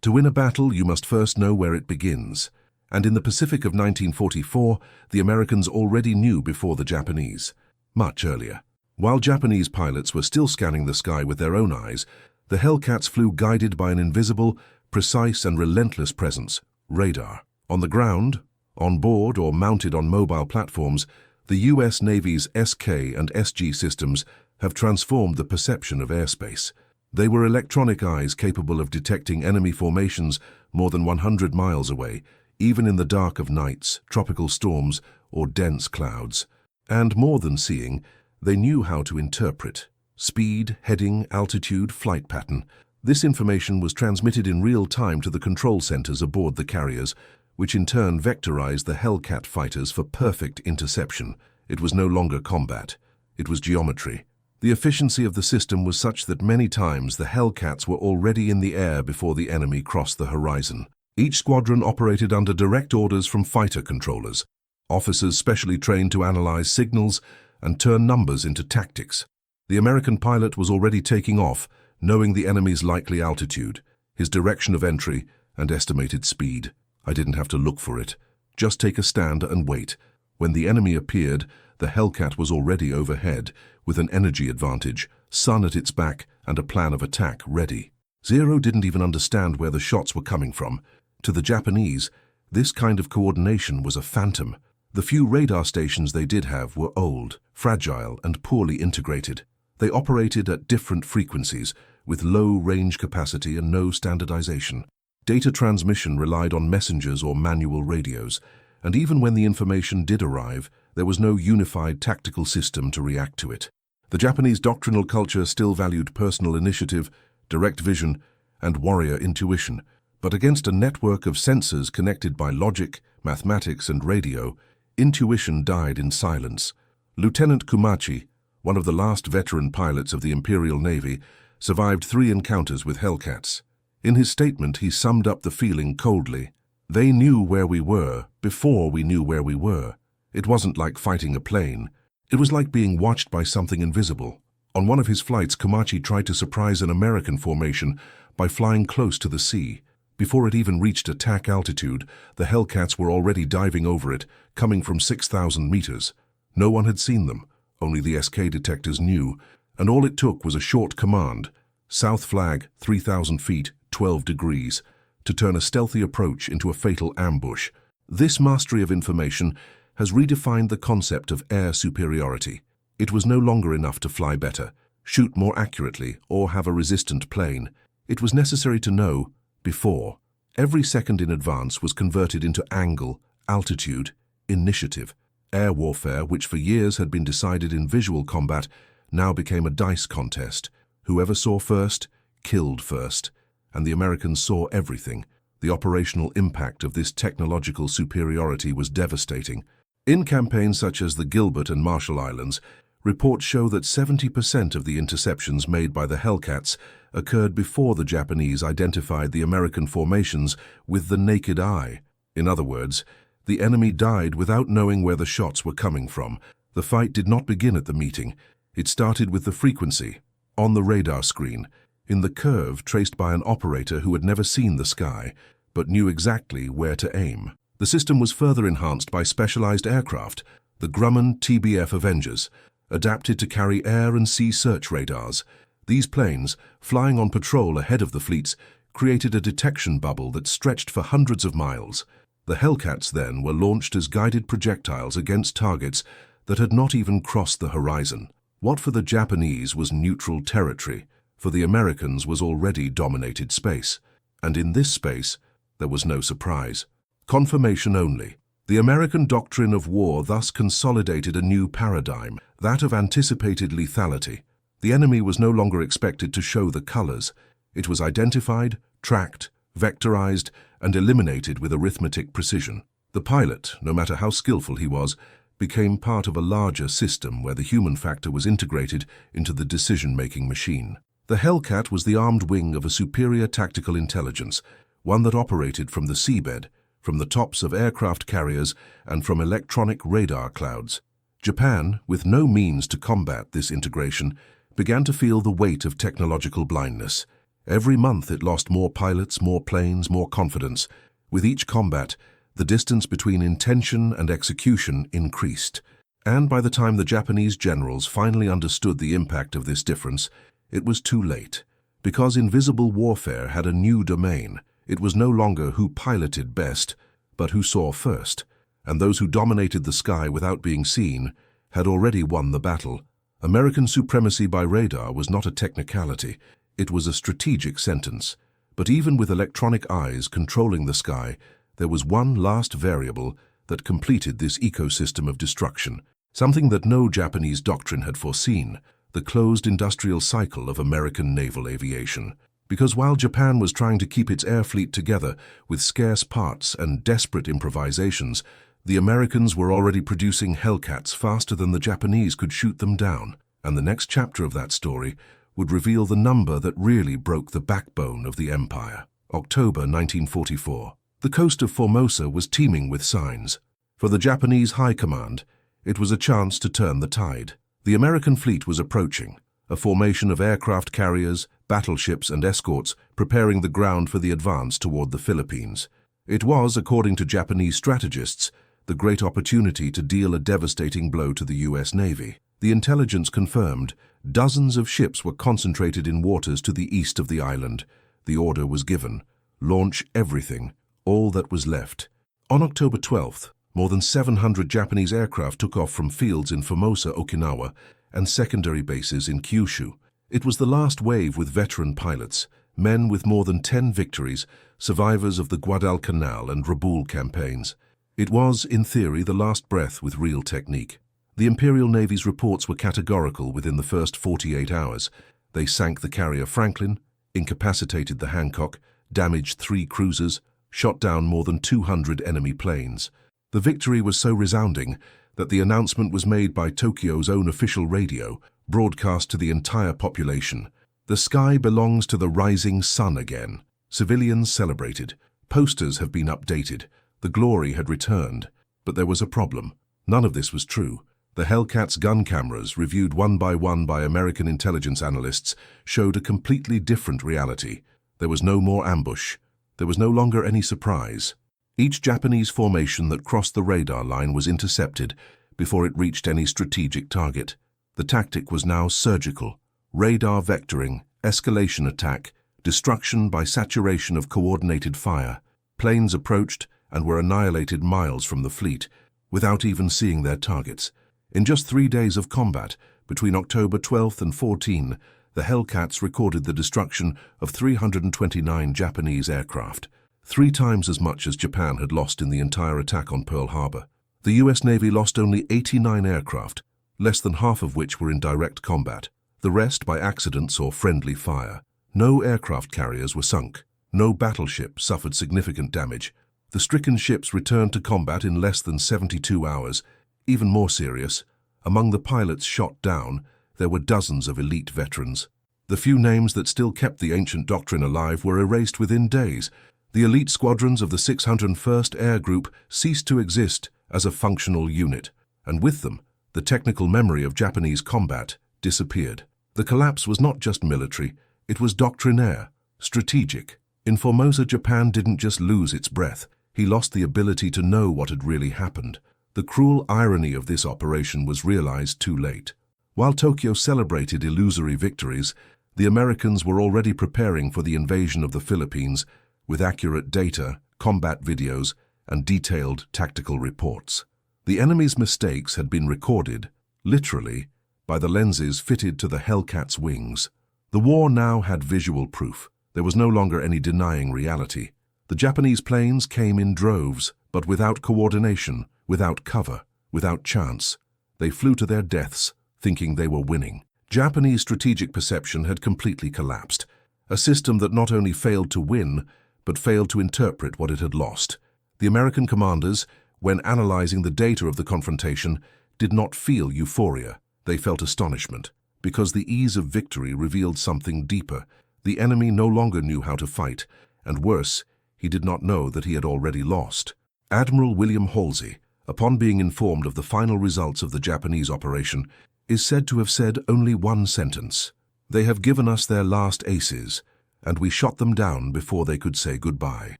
To win a battle, you must first know where it begins. And in the Pacific of 1944, the Americans already knew before the Japanese. Much earlier. While Japanese pilots were still scanning the sky with their own eyes, the Hellcats flew guided by an invisible, precise and relentless presence, radar. On the ground, on board or mounted on mobile platforms, the U.S. Navy's SK and SG systems have transformed the perception of airspace. They were electronic eyes capable of detecting enemy formations more than 100 miles away, even in the dark of nights, tropical storms, or dense clouds. And more than seeing, they knew how to interpret speed, heading, altitude, flight pattern. This information was transmitted in real time to the control centers aboard the carriers, which in turn vectorized the Hellcat fighters for perfect interception. It was no longer combat. It was geometry. The efficiency of the system was such that many times the Hellcats were already in the air before the enemy crossed the horizon. Each squadron operated under direct orders from fighter controllers, officers specially trained to analyze signals and turn numbers into tactics. The American pilot was already taking off, knowing the enemy's likely altitude, his direction of entry, and estimated speed. I didn't have to look for it. Just take a stand and wait. When the enemy appeared, the Hellcat was already overhead, with an energy advantage, sun at its back, and a plan of attack ready. Zero didn't even understand where the shots were coming from. To the Japanese, this kind of coordination was a phantom. The few radar stations they did have were old, fragile, and poorly integrated. They operated at different frequencies, with low range capacity and no standardization. Data transmission relied on messengers or manual radios, and even when the information did arrive, there was no unified tactical system to react to it. The Japanese doctrinal culture still valued personal initiative, direct vision, and warrior intuition, but against a network of sensors connected by logic, mathematics, and radio, intuition died in silence. Lieutenant Kumachi, one of the last veteran pilots of the Imperial Navy, survived 3 encounters with Hellcats. In his statement, he summed up the feeling coldly. They knew where we were before we knew where we were. It wasn't like fighting a plane. It was like being watched by something invisible. On one of his flights, Kumachi tried to surprise an American formation by flying close to the sea. Before it even reached attack altitude, the Hellcats were already diving over it, coming from 6,000 meters. No one had seen them. Only the SK detectors knew, and all it took was a short command, south flag, 3,000 feet, 12 degrees, to turn a stealthy approach into a fatal ambush. This mastery of information has redefined the concept of air superiority. It was no longer enough to fly better, shoot more accurately, or have a resistant plane. It was necessary to know before. Every second in advance was converted into angle, altitude, initiative. Air warfare, which for years had been decided in visual combat, now became a dice contest. Whoever saw first, killed first. And the Americans saw everything. The operational impact of this technological superiority was devastating. In campaigns such as the Gilbert and Marshall Islands, reports show that 70% of the interceptions made by the Hellcats occurred before the Japanese identified the American formations with the naked eye. In other words, the enemy died without knowing where the shots were coming from. The fight did not begin at the meeting. It started with the frequency, on the radar screen, in the curve traced by an operator who had never seen the sky, but knew exactly where to aim. The system was further enhanced by specialized aircraft, the Grumman TBF Avengers, adapted to carry air and sea search radars. These planes, flying on patrol ahead of the fleets, created a detection bubble that stretched for hundreds of miles. The Hellcats then were launched as guided projectiles against targets that had not even crossed the horizon. What for the Japanese was neutral territory, for the Americans was already dominated space. And in this space, there was no surprise. Confirmation only. The American doctrine of war thus consolidated a new paradigm, that of anticipated lethality. The enemy was no longer expected to show the colors. It was identified, tracked, vectorized, and eliminated with arithmetic precision. The pilot, no matter how skillful he was, became part of a larger system where the human factor was integrated into the decision-making machine. The Hellcat was the armed wing of a superior tactical intelligence, one that operated from the seabed, from the tops of aircraft carriers and from electronic radar clouds. Japan, with no means to combat this integration, began to feel the weight of technological blindness. Every month it lost more pilots, more planes, more confidence. With each combat, the distance between intention and execution increased. And by the time the Japanese generals finally understood the impact of this difference, it was too late. Because invisible warfare had a new domain, it was no longer who piloted best, but who saw first. And those who dominated the sky without being seen had already won the battle. American supremacy by radar was not a technicality, it was a strategic sentence. But even with electronic eyes controlling the sky, there was one last variable that completed this ecosystem of destruction, something that no Japanese doctrine had foreseen: the closed industrial cycle of American naval aviation. Because while Japan was trying to keep its air fleet together with scarce parts and desperate improvisations, the Americans were already producing Hellcats faster than the Japanese could shoot them down. And the next chapter of that story would reveal the number that really broke the backbone of the empire. October 1944. The coast of Formosa was teeming with signs. For the Japanese High Command, it was a chance to turn the tide. The American fleet was approaching, a formation of aircraft carriers, battleships and escorts preparing the ground for the advance toward the Philippines. It was, according to Japanese strategists, the great opportunity to deal a devastating blow to the U.S. Navy. The intelligence confirmed dozens of ships were concentrated in waters to the east of the island. The order was given: launch everything, all that was left. On October 12th, more than 700 Japanese aircraft took off from fields in Formosa, Okinawa, and secondary bases in Kyushu. It was the last wave with veteran pilots, men with more than 10 victories, survivors of the Guadalcanal and Rabaul campaigns. It was, in theory, the last breath with real technique. The Imperial Navy's reports were categorical within the first 48 hours. They sank the carrier Franklin, incapacitated the Hancock, damaged 3 cruisers, shot down more than 200 enemy planes. The victory was so resounding that the announcement was made by Tokyo's own official radio, broadcast to the entire population. The sky belongs to the rising sun again. Civilians celebrated. Posters have been updated. The glory had returned. But there was a problem. None of this was true. The Hellcat's gun cameras, reviewed one by American intelligence analysts, showed a completely different reality. There was no more ambush. There was no longer any surprise. Each Japanese formation that crossed the radar line was intercepted before it reached any strategic target. The tactic was now surgical: radar vectoring, escalation attack, destruction by saturation of coordinated fire. Planes approached and were annihilated miles from the fleet, without even seeing their targets. In just 3 days of combat, between October 12th and 14, the Hellcats recorded the destruction of 329 Japanese aircraft, 3 times as much as Japan had lost in the entire attack on Pearl Harbor. The U.S. Navy lost only 89 aircraft, less than half of which were in direct combat, the rest by accidents or friendly fire. No aircraft carriers were sunk. No battleship suffered significant damage. The stricken ships returned to combat in less than 72 hours. Even more serious, among the pilots shot down, there were dozens of elite veterans. The few names that still kept the ancient doctrine alive were erased within days. The elite squadrons of the 601st Air Group ceased to exist as a functional unit, and with them, the technical memory of Japanese combat disappeared. The collapse was not just military, it was doctrinaire, strategic. In Formosa, Japan didn't just lose its breath, he lost the ability to know what had really happened. The cruel irony of this operation was realized too late. While Tokyo celebrated illusory victories, the Americans were already preparing for the invasion of the Philippines with accurate data, combat videos, and detailed tactical reports. The enemy's mistakes had been recorded, literally, by the lenses fitted to the Hellcat's wings. The war now had visual proof. There was no longer any denying reality. The Japanese planes came in droves, but without coordination, without cover, without chance. They flew to their deaths, thinking they were winning. Japanese strategic perception had completely collapsed, a system that not only failed to win, but failed to interpret what it had lost. The American commanders, when analyzing the data of the confrontation, did not feel euphoria. They felt astonishment, because the ease of victory revealed something deeper. The enemy no longer knew how to fight, and worse, he did not know that he had already lost. Admiral William Halsey, upon being informed of the final results of the Japanese operation, is said to have said only one sentence: "They have given us their last aces, and we shot them down before they could say goodbye."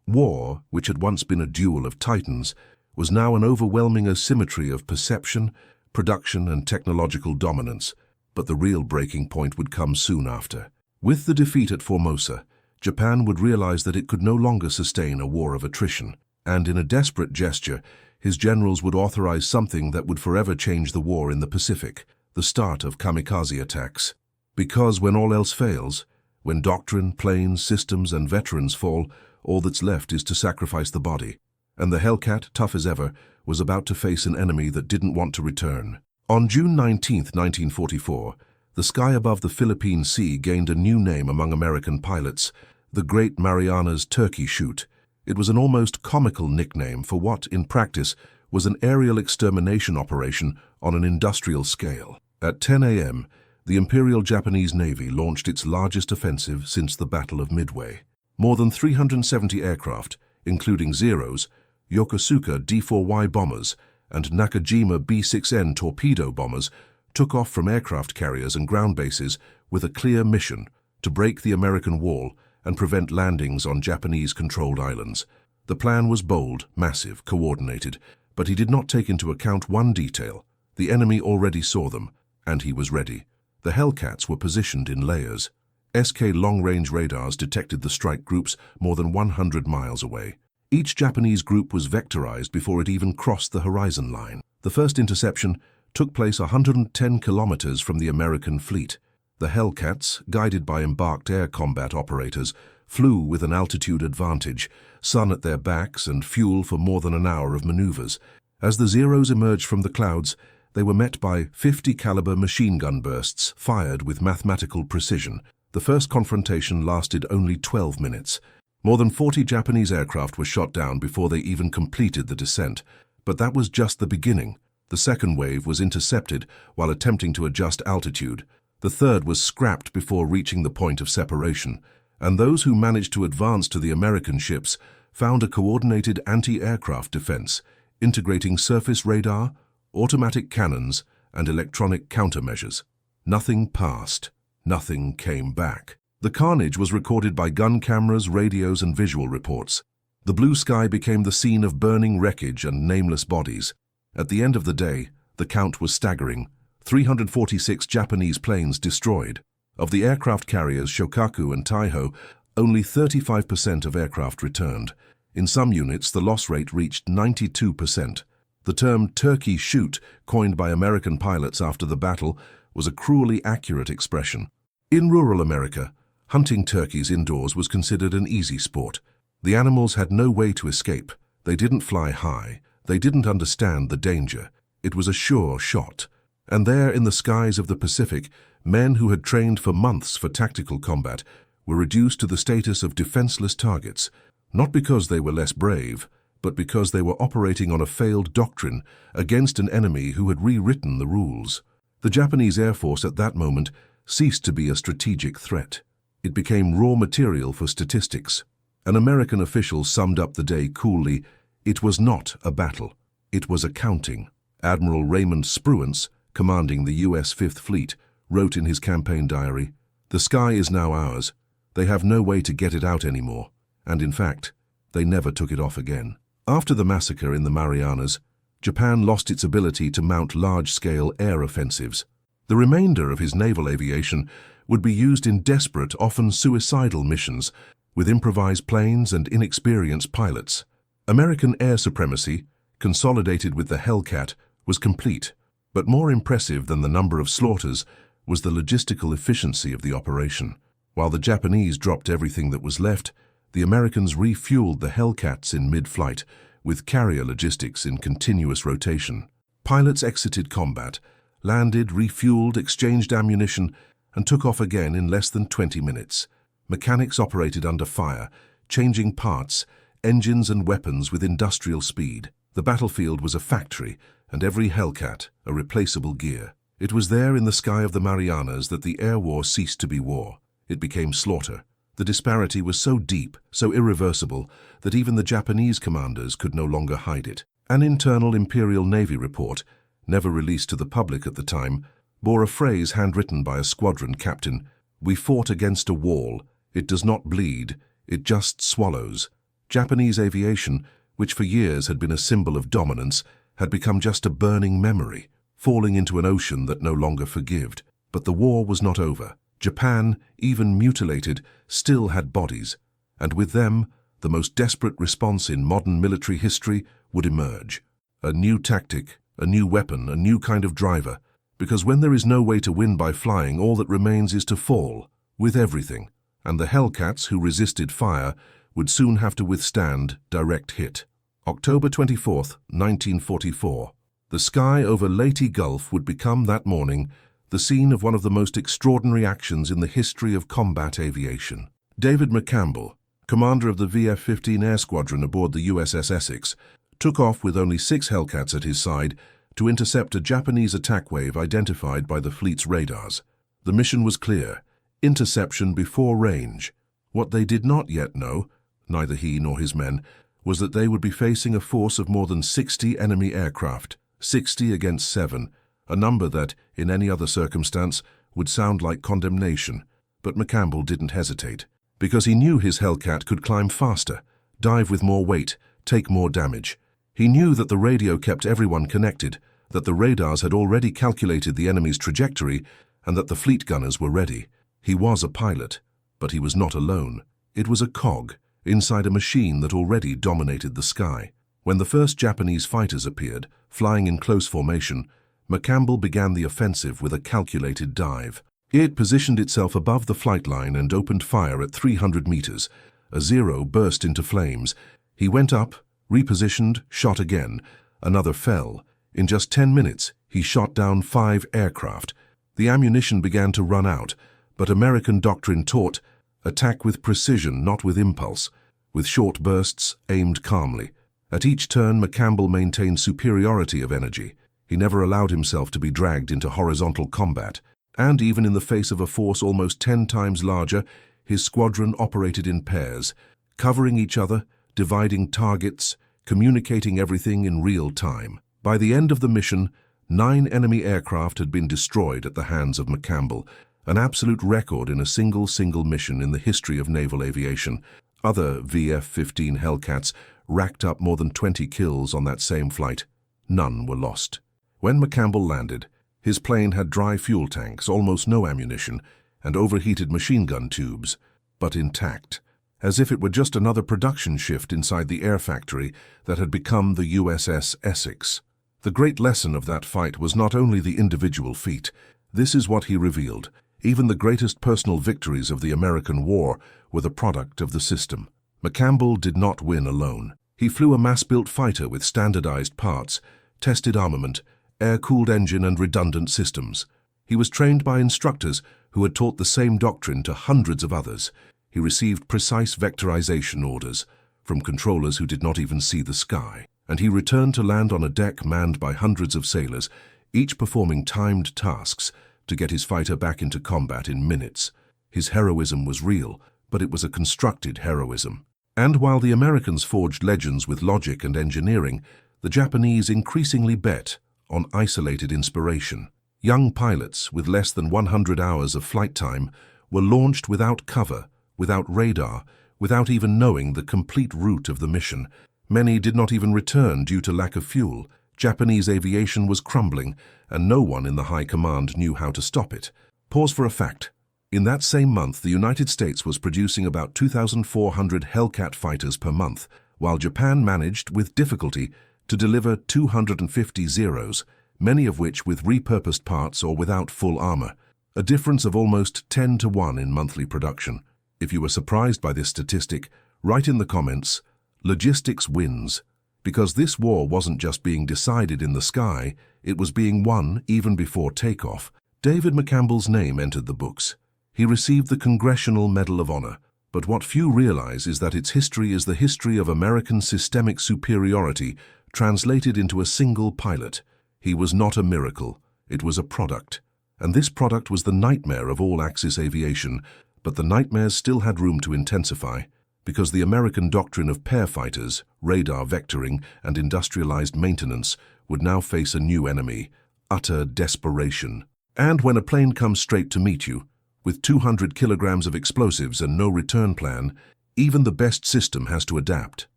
War, which had once been a duel of titans, was now an overwhelming asymmetry of perception, production, and technological dominance, but the real breaking point would come soon after. With the defeat at Formosa, Japan would realize that it could no longer sustain a war of attrition, and in a desperate gesture, his generals would authorize something that would forever change the war in the Pacific, the start of kamikaze attacks. Because when all else fails, when doctrine, planes, systems, and veterans fall, all that's left is to sacrifice the body. And the Hellcat, tough as ever, was about to face an enemy that didn't want to return. On June 19, 1944, the sky above the Philippine Sea gained a new name among American pilots: the Great Marianas Turkey Shoot. It was an almost comical nickname for what, in practice, was an aerial extermination operation on an industrial scale. At 10 a.m., the Imperial Japanese Navy launched its largest offensive since the Battle of Midway. More than 370 aircraft, including Zeros, Yokosuka D-4Y bombers, and Nakajima B-6N torpedo bombers, took off from aircraft carriers and ground bases with a clear mission: to break the American wall and prevent landings on Japanese-controlled islands. The plan was bold, massive, coordinated, but he did not take into account one detail: the enemy already saw them, and he was ready. The Hellcats were positioned in layers. SK long-range radars detected the strike groups more than 100 miles away. Each Japanese group was vectorized before it even crossed the horizon line. The first interception took place 110 kilometers from the American fleet. The Hellcats, guided by embarked air combat operators, flew with an altitude advantage, sun at their backs and fuel for more than an hour of maneuvers. As the Zeros emerged from the clouds, they were met by 50-caliber machine gun bursts fired with mathematical precision. The first confrontation lasted only 12 minutes. More than 40 Japanese aircraft were shot down before they even completed the descent. But that was just the beginning. The second wave was intercepted while attempting to adjust altitude. The third was scrapped before reaching the point of separation. And those who managed to advance to the American ships found a coordinated anti-aircraft defense, integrating surface radar, automatic cannons, and electronic countermeasures. Nothing passed. Nothing came back. The carnage was recorded by gun cameras, radios, and visual reports. The blue sky became the scene of burning wreckage and nameless bodies. At the end of the day, the count was staggering: 346 Japanese planes destroyed. Of the aircraft carriers Shokaku and Taiho, only 35% of aircraft returned. In some units, the loss rate reached 92%. The term "turkey shoot," coined by American pilots after the battle, was a cruelly accurate expression. In rural America, hunting turkeys indoors was considered an easy sport. The animals had no way to escape. They didn't fly high. They didn't understand the danger. It was a sure shot. And there in the skies of the Pacific, men who had trained for months for tactical combat were reduced to the status of defenseless targets, not because they were less brave, but because they were operating on a failed doctrine against an enemy who had rewritten the rules. The Japanese Air Force at that moment ceased to be a strategic threat. It became raw material for statistics. An American official summed up the day coolly: "It was not a battle. It was accounting." Admiral Raymond Spruance, commanding the U.S. Fifth Fleet, wrote in his campaign diary, "The sky is now ours. They have no way to get it out anymore." And in fact, they never took it off again. After the massacre in the Marianas, Japan lost its ability to mount large-scale air offensives. The remainder of his naval aviation would be used in desperate, often suicidal missions, with improvised planes and inexperienced pilots. American air supremacy, consolidated with the Hellcat, was complete. But more impressive than the number of slaughters was the logistical efficiency of the operation. While the Japanese dropped everything that was left, the Americans refueled the Hellcats in mid-flight, with carrier logistics in continuous rotation. Pilots exited combat, landed, refueled, exchanged ammunition, and took off again in less than 20 minutes. Mechanics operated under fire, changing parts, engines and weapons with industrial speed. The battlefield was a factory, and every Hellcat a replaceable gear. It was there in the sky of the Marianas that the air war ceased to be war. It became slaughter. The disparity was so deep, so irreversible, that even the Japanese commanders could no longer hide it. An internal Imperial Navy report, never released to the public at the time, bore a phrase handwritten by a squadron captain: "We fought against a wall. It does not bleed, it just swallows." Japanese aviation, which for years had been a symbol of dominance, had become just a burning memory, falling into an ocean that no longer forgived. But the war was not over. Japan, even mutilated, still had bodies, and with them, the most desperate response in modern military history would emerge. A new tactic, a new weapon, a new kind of driver. Because when there is no way to win by flying, all that remains is to fall, with everything. And the Hellcats, who resisted fire, would soon have to withstand direct hit. October 24th, 1944. The sky over Leyte Gulf would become that morning the scene of one of the most extraordinary actions in the history of combat aviation. David McCampbell, commander of the VF-15 Air Squadron aboard the USS Essex, took off with only 6 Hellcats at his side to intercept a Japanese attack wave identified by the fleet's radars. The mission was clear: interception before range. What they did not yet know, neither he nor his men, was that they would be facing a force of more than 60 enemy aircraft, 60 against 7, a number that, in any other circumstance, would sound like condemnation. But McCampbell didn't hesitate, because he knew his Hellcat could climb faster, dive with more weight, take more damage. He knew that the radio kept everyone connected, that the radars had already calculated the enemy's trajectory, and that the fleet gunners were ready. He was a pilot, but he was not alone. It was a cog inside a machine that already dominated the sky. When the first Japanese fighters appeared, flying in close formation, McCampbell began the offensive with a calculated dive. It positioned itself above the flight line and opened fire at 300 meters. A Zero burst into flames. He went up, repositioned, shot again. Another fell. In just 10 minutes, he shot down 5 aircraft. The ammunition began to run out, but American doctrine taught: attack with precision, not with impulse, with short bursts aimed calmly. At each turn, McCampbell maintained superiority of energy. He never allowed himself to be dragged into horizontal combat. And even in the face of a force almost 10 times larger, his squadron operated in pairs, covering each other, dividing targets, communicating everything in real time. By the end of the mission, 9 enemy aircraft had been destroyed at the hands of McCampbell, an absolute record in a single mission in the history of naval aviation. Other VF-15 Hellcats racked up more than 20 kills on that same flight. None were lost. When McCampbell landed, his plane had dry fuel tanks, almost no ammunition, and overheated machine gun tubes, but intact, as if it were just another production shift inside the air factory that had become the USS Essex. The great lesson of that fight was not only the individual feat. This is what he revealed: even the greatest personal victories of the American war were the product of the system. McCampbell did not win alone. He flew a mass-built fighter with standardized parts, tested armament, air-cooled engine and redundant systems. He was trained by instructors who had taught the same doctrine to hundreds of others. He received precise vectorization orders from controllers who did not even see the sky. And he returned to land on a deck manned by hundreds of sailors, each performing timed tasks to get his fighter back into combat in minutes. His heroism was real, but it was a constructed heroism. And while the Americans forged legends with logic and engineering, the Japanese increasingly bet on isolated inspiration. Young pilots with less than 100 hours of flight time were launched without cover, without radar, without even knowing the complete route of the mission. Many did not even return due to lack of fuel. Japanese aviation was crumbling, and no one in the high command knew how to stop it. Pause for a fact. In that same month, the United States was producing about 2,400 Hellcat fighters per month, while Japan managed, with difficulty, to deliver 250 Zeros, many of which with repurposed parts or without full armor, a difference of almost 10 to 1 in monthly production. If you were surprised by this statistic, write in the comments, "Logistics wins," because this war wasn't just being decided in the sky, it was being won even before takeoff. David McCampbell's name entered the books. He received the Congressional Medal of Honor, but what few realize is that its history is the history of American systemic superiority translated into a single pilot. He was not a miracle, it was a product. And this product was the nightmare of all-axis aviation, But the nightmares still had room to intensify, because the American doctrine of pair fighters, radar vectoring, and industrialized maintenance would now face a new enemy: utter desperation. And when a plane comes straight to meet you, with 200 kilograms of explosives and no return plan, even the best system has to adapt.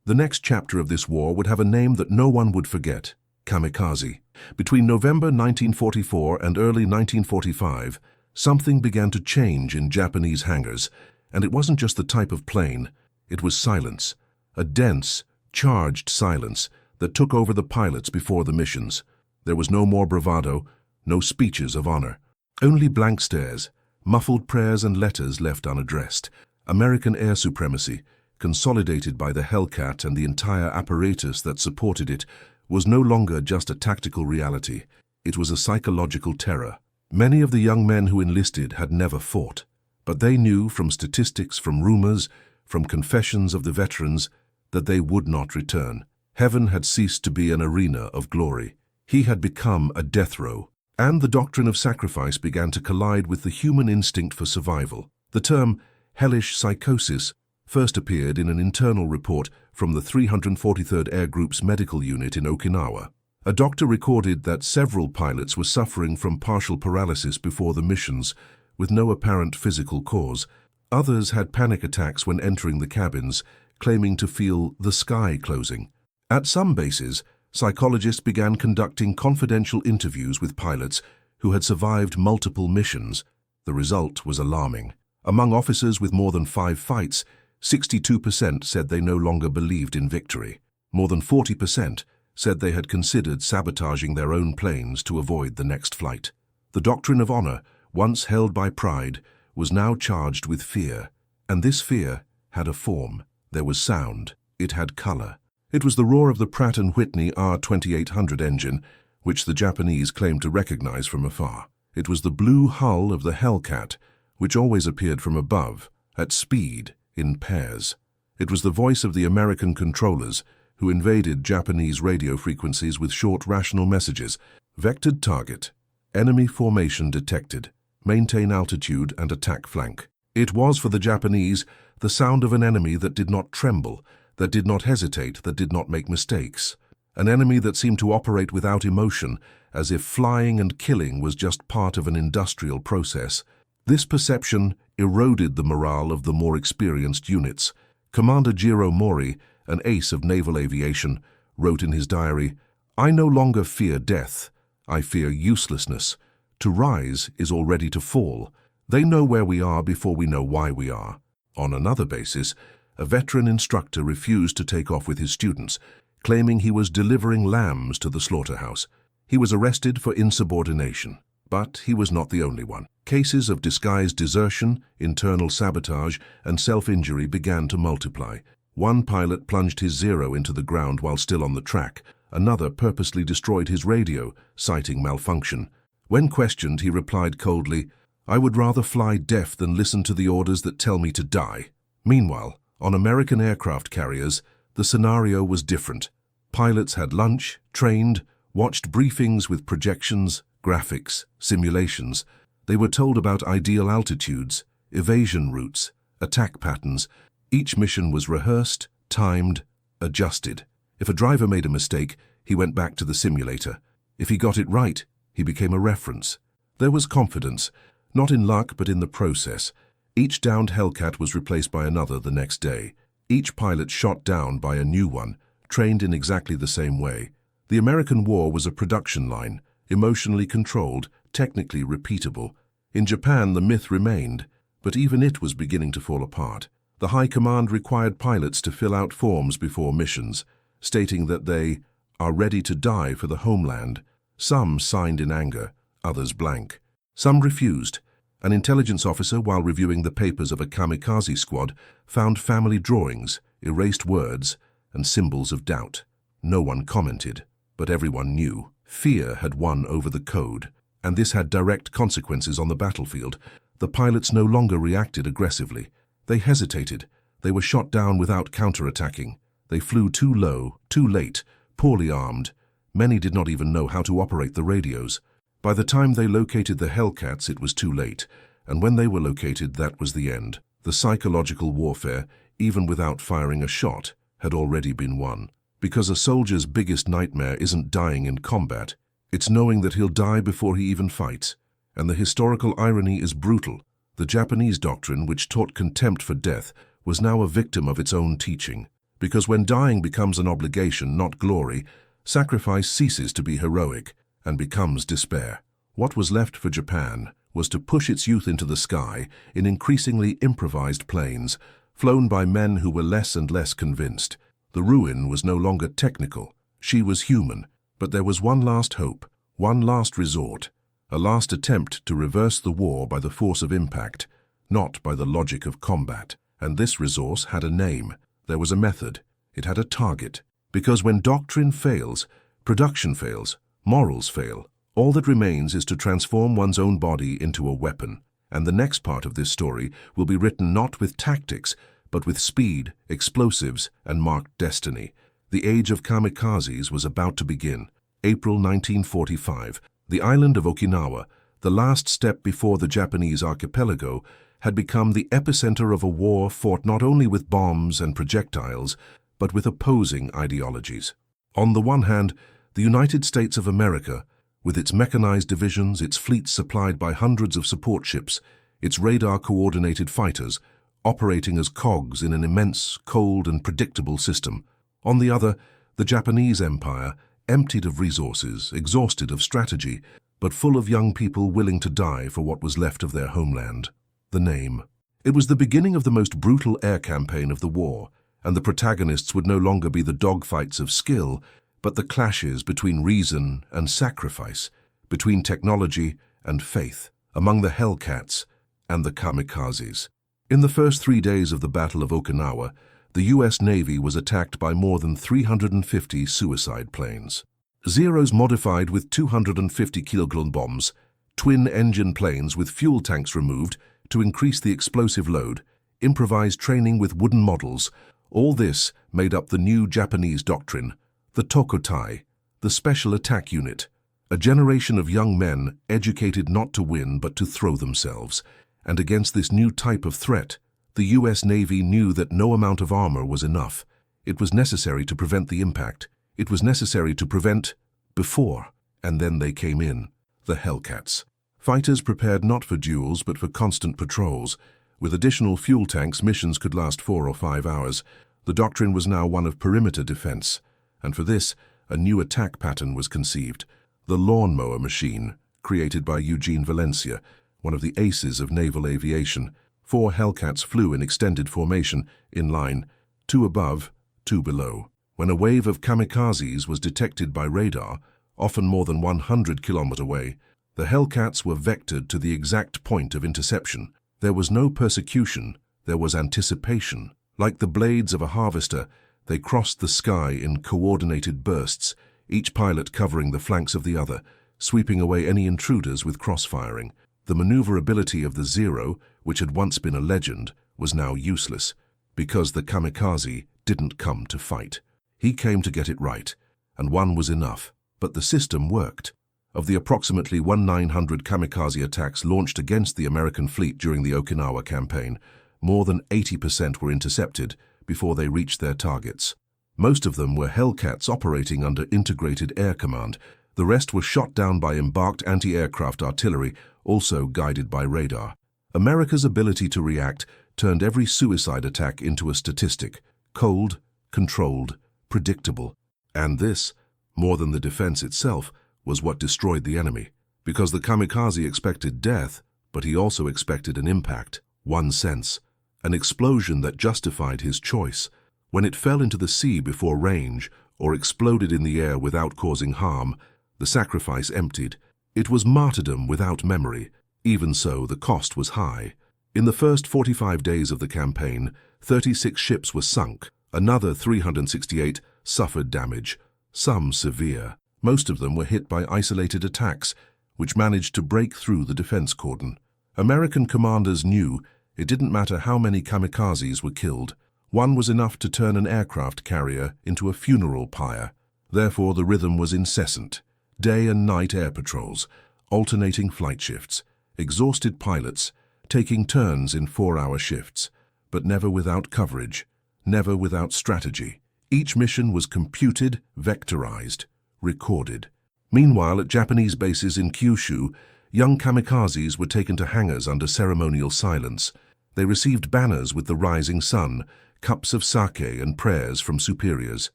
The next chapter of this war would have a name that no one would forget: kamikaze. Between November 1944 and early 1945, something began to change in Japanese hangars, and it wasn't just the type of plane, it was silence. A dense, charged silence that took over the pilots before the missions. There was no more bravado, no speeches of honor. Only blank stares, muffled prayers and letters left unaddressed. American air supremacy, consolidated by the Hellcat and the entire apparatus that supported it, was no longer just a tactical reality. It was a psychological terror. Many of the young men who enlisted had never fought, but they knew from statistics, from rumors, from confessions of the veterans, that they would not return. Heaven had ceased to be an arena of glory. He had become a death row, and the doctrine of sacrifice began to collide with the human instinct for survival. The term hellish psychosis first appeared in an internal report from the 343rd Air Group's medical unit in Okinawa. A doctor recorded that several pilots were suffering from partial paralysis before the missions, with no apparent physical cause. Others had panic attacks when entering the cabins, claiming to feel the sky closing. At some bases, psychologists began conducting confidential interviews with pilots who had survived multiple missions. The result was alarming. Among officers with more than 5 fights, 62% said they no longer believed in victory. More than 40% said they had considered sabotaging their own planes to avoid the next flight. The doctrine of honor, once held by pride, was now charged with fear. And this fear had a form. There was sound. It had color. It was the roar of the Pratt Whitney R-2800 engine, which the Japanese claimed to recognize from afar. It was the blue hull of the Hellcat, which always appeared from above, at speed, in pairs. It was the voice of the American controllers, who invaded Japanese radio frequencies with short rational messages. Vectored target. Enemy formation detected. Maintain altitude and attack flank. It was, for the Japanese, the sound of an enemy that did not tremble, that did not hesitate, that did not make mistakes. An enemy that seemed to operate without emotion, as if flying and killing was just part of an industrial process. This perception eroded the morale of the more experienced units. Commander Jiro Mori, an ace of naval aviation, wrote in his diary, "I no longer fear death. I fear uselessness. To rise is already to fall. They know where we are before we know why we are." On another basis, a veteran instructor refused to take off with his students, claiming he was delivering lambs to the slaughterhouse. He was arrested for insubordination. But he was not the only one. Cases of disguised desertion, internal sabotage, and self-injury began to multiply. One pilot plunged his Zero into the ground while still on the track. Another purposely destroyed his radio, citing malfunction. When questioned, he replied coldly, "I would rather fly deaf than listen to the orders that tell me to die." Meanwhile, on American aircraft carriers, the scenario was different. Pilots had lunch, trained, watched briefings with projections, graphics, simulations. They were told about ideal altitudes, evasion routes, attack patterns. Each mission was rehearsed, timed, adjusted. If a driver made a mistake, he went back to the simulator. If he got it right, he became a reference. There was confidence, not in luck but in the process. Each downed Hellcat was replaced by another the next day. Each pilot shot down by a new one, trained in exactly the same way. The American war was a production line, emotionally controlled, technically repeatable. In Japan, the myth remained, but even it was beginning to fall apart. The High Command required pilots to fill out forms before missions, stating that they are ready to die for the homeland. Some signed in anger, others blank. Some refused. An intelligence officer, while reviewing the papers of a kamikaze squad, found family drawings, erased words, and symbols of doubt. No one commented, but everyone knew. Fear had won over the code, and this had direct consequences on the battlefield. The pilots no longer reacted aggressively. They hesitated. They were shot down without counterattacking. They flew too low, too late, poorly armed. Many did not even know how to operate the radios. By the time they located the Hellcats, it was too late. and when they were located, that was the end. The psychological warfare, even without firing a shot, had already been won. Because a soldier's biggest nightmare isn't dying in combat, it's knowing that he'll die before he even fights. And the historical irony is brutal. The Japanese doctrine, which taught contempt for death, was now a victim of its own teaching. Because when dying becomes an obligation, not glory, sacrifice ceases to be heroic and becomes despair. What was left for Japan was to push its youth into the sky in increasingly improvised planes, flown by men who were less and less convinced. The ruin was no longer technical. She was human. But there was one last hope, one last resort, a last attempt to reverse the war by the force of impact, not by the logic of combat. And this resource had a name. There was a method. It had a target. Because when doctrine fails, production fails, morals fail. All that remains is to transform one's own body into a weapon. And the next part of this story will be written not with tactics, but with speed, explosives, and marked destiny. The age of kamikazes was about to begin. April 1945. The island of Okinawa, the last step before the Japanese archipelago, had become the epicenter of a war fought not only with bombs and projectiles, but with opposing ideologies. On the one hand, the United States of America, with its mechanized divisions, its fleets supplied by hundreds of support ships, its radar-coordinated fighters, operating as cogs in an immense, cold and predictable system. On the other, the Japanese Empire, emptied of resources, exhausted of strategy, but full of young people willing to die for what was left of their homeland. The name. It was the beginning of the most brutal air campaign of the war, and the protagonists would no longer be the dogfights of skill, but the clashes between reason and sacrifice, between technology and faith, among the Hellcats and the kamikazes. In the first 3 days of the Battle of Okinawa, the U.S. Navy was attacked by more than 350 suicide planes. Zeros modified with 250 kilogram bombs, twin-engine planes with fuel tanks removed to increase the explosive load, improvised training with wooden models, all this made up the new Japanese doctrine, the Tokotai, the Special Attack Unit, a generation of young men educated not to win but to throw themselves. And against this new type of threat, the U.S. Navy knew that no amount of armor was enough. It was necessary to prevent the impact. It was necessary to prevent before, and then they came in, the Hellcats. Fighters prepared not for duels but for constant patrols. With additional fuel tanks, missions could last 4 or 5 hours. The doctrine was now one of perimeter defense, and for this, a new attack pattern was conceived. The lawnmower machine, created by Eugene Valencia, one of the aces of naval aviation. 4 Hellcats flew in extended formation, in line, 2 above, 2 below. When a wave of kamikazes was detected by radar, often more than 100 kilometers away, the Hellcats were vectored to the exact point of interception. There was no persecution, there was anticipation. Like the blades of a harvester, they crossed the sky in coordinated bursts, each pilot covering the flanks of the other, sweeping away any intruders with cross-firing. The maneuverability of the Zero, which had once been a legend, was now useless, because the kamikaze didn't come to fight. He came to get it right, and one was enough. But the system worked. Of the approximately 1,900 kamikaze attacks launched against the American fleet during the Okinawa campaign, more than 80% were intercepted before they reached their targets. Most of them were Hellcats operating under integrated air command. The rest were shot down by embarked anti-aircraft artillery, also guided by radar. America's ability to react turned every suicide attack into a statistic, cold, controlled, predictable. And this, more than the defense itself, was what destroyed the enemy. Because the kamikaze expected death, but he also expected an impact, one sense, an explosion that justified his choice. When it fell into the sea before range, or exploded in the air without causing harm, the sacrifice emptied. It was martyrdom without memory. Even so, the cost was high. In the first 45 days of the campaign, 36 ships were sunk. Another 368 suffered damage, some severe. Most of them were hit by isolated attacks, which managed to break through the defense cordon. American commanders knew it didn't matter how many kamikazes were killed. One was enough to turn an aircraft carrier into a funeral pyre. Therefore, the rhythm was incessant. Day and night air patrols, alternating flight shifts, exhausted pilots, taking turns in 4-hour shifts, but never without coverage, never without strategy. Each mission was computed, vectorized, recorded. Meanwhile, at Japanese bases in Kyushu, young kamikazes were taken to hangars under ceremonial silence. They received banners with the rising sun, cups of sake and prayers from superiors.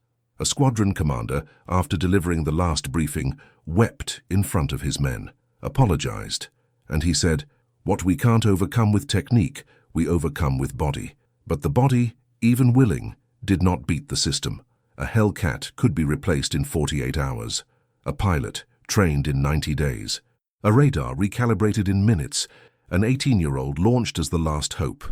A squadron commander, after delivering the last briefing, wept in front of his men, apologized, and he said, "What we can't overcome with technique, we overcome with body." But the body, even willing, did not beat the system. A Hellcat could be replaced in 48 hours. A pilot trained in 90 days. A radar recalibrated in minutes. An 18-year-old launched as the last hope.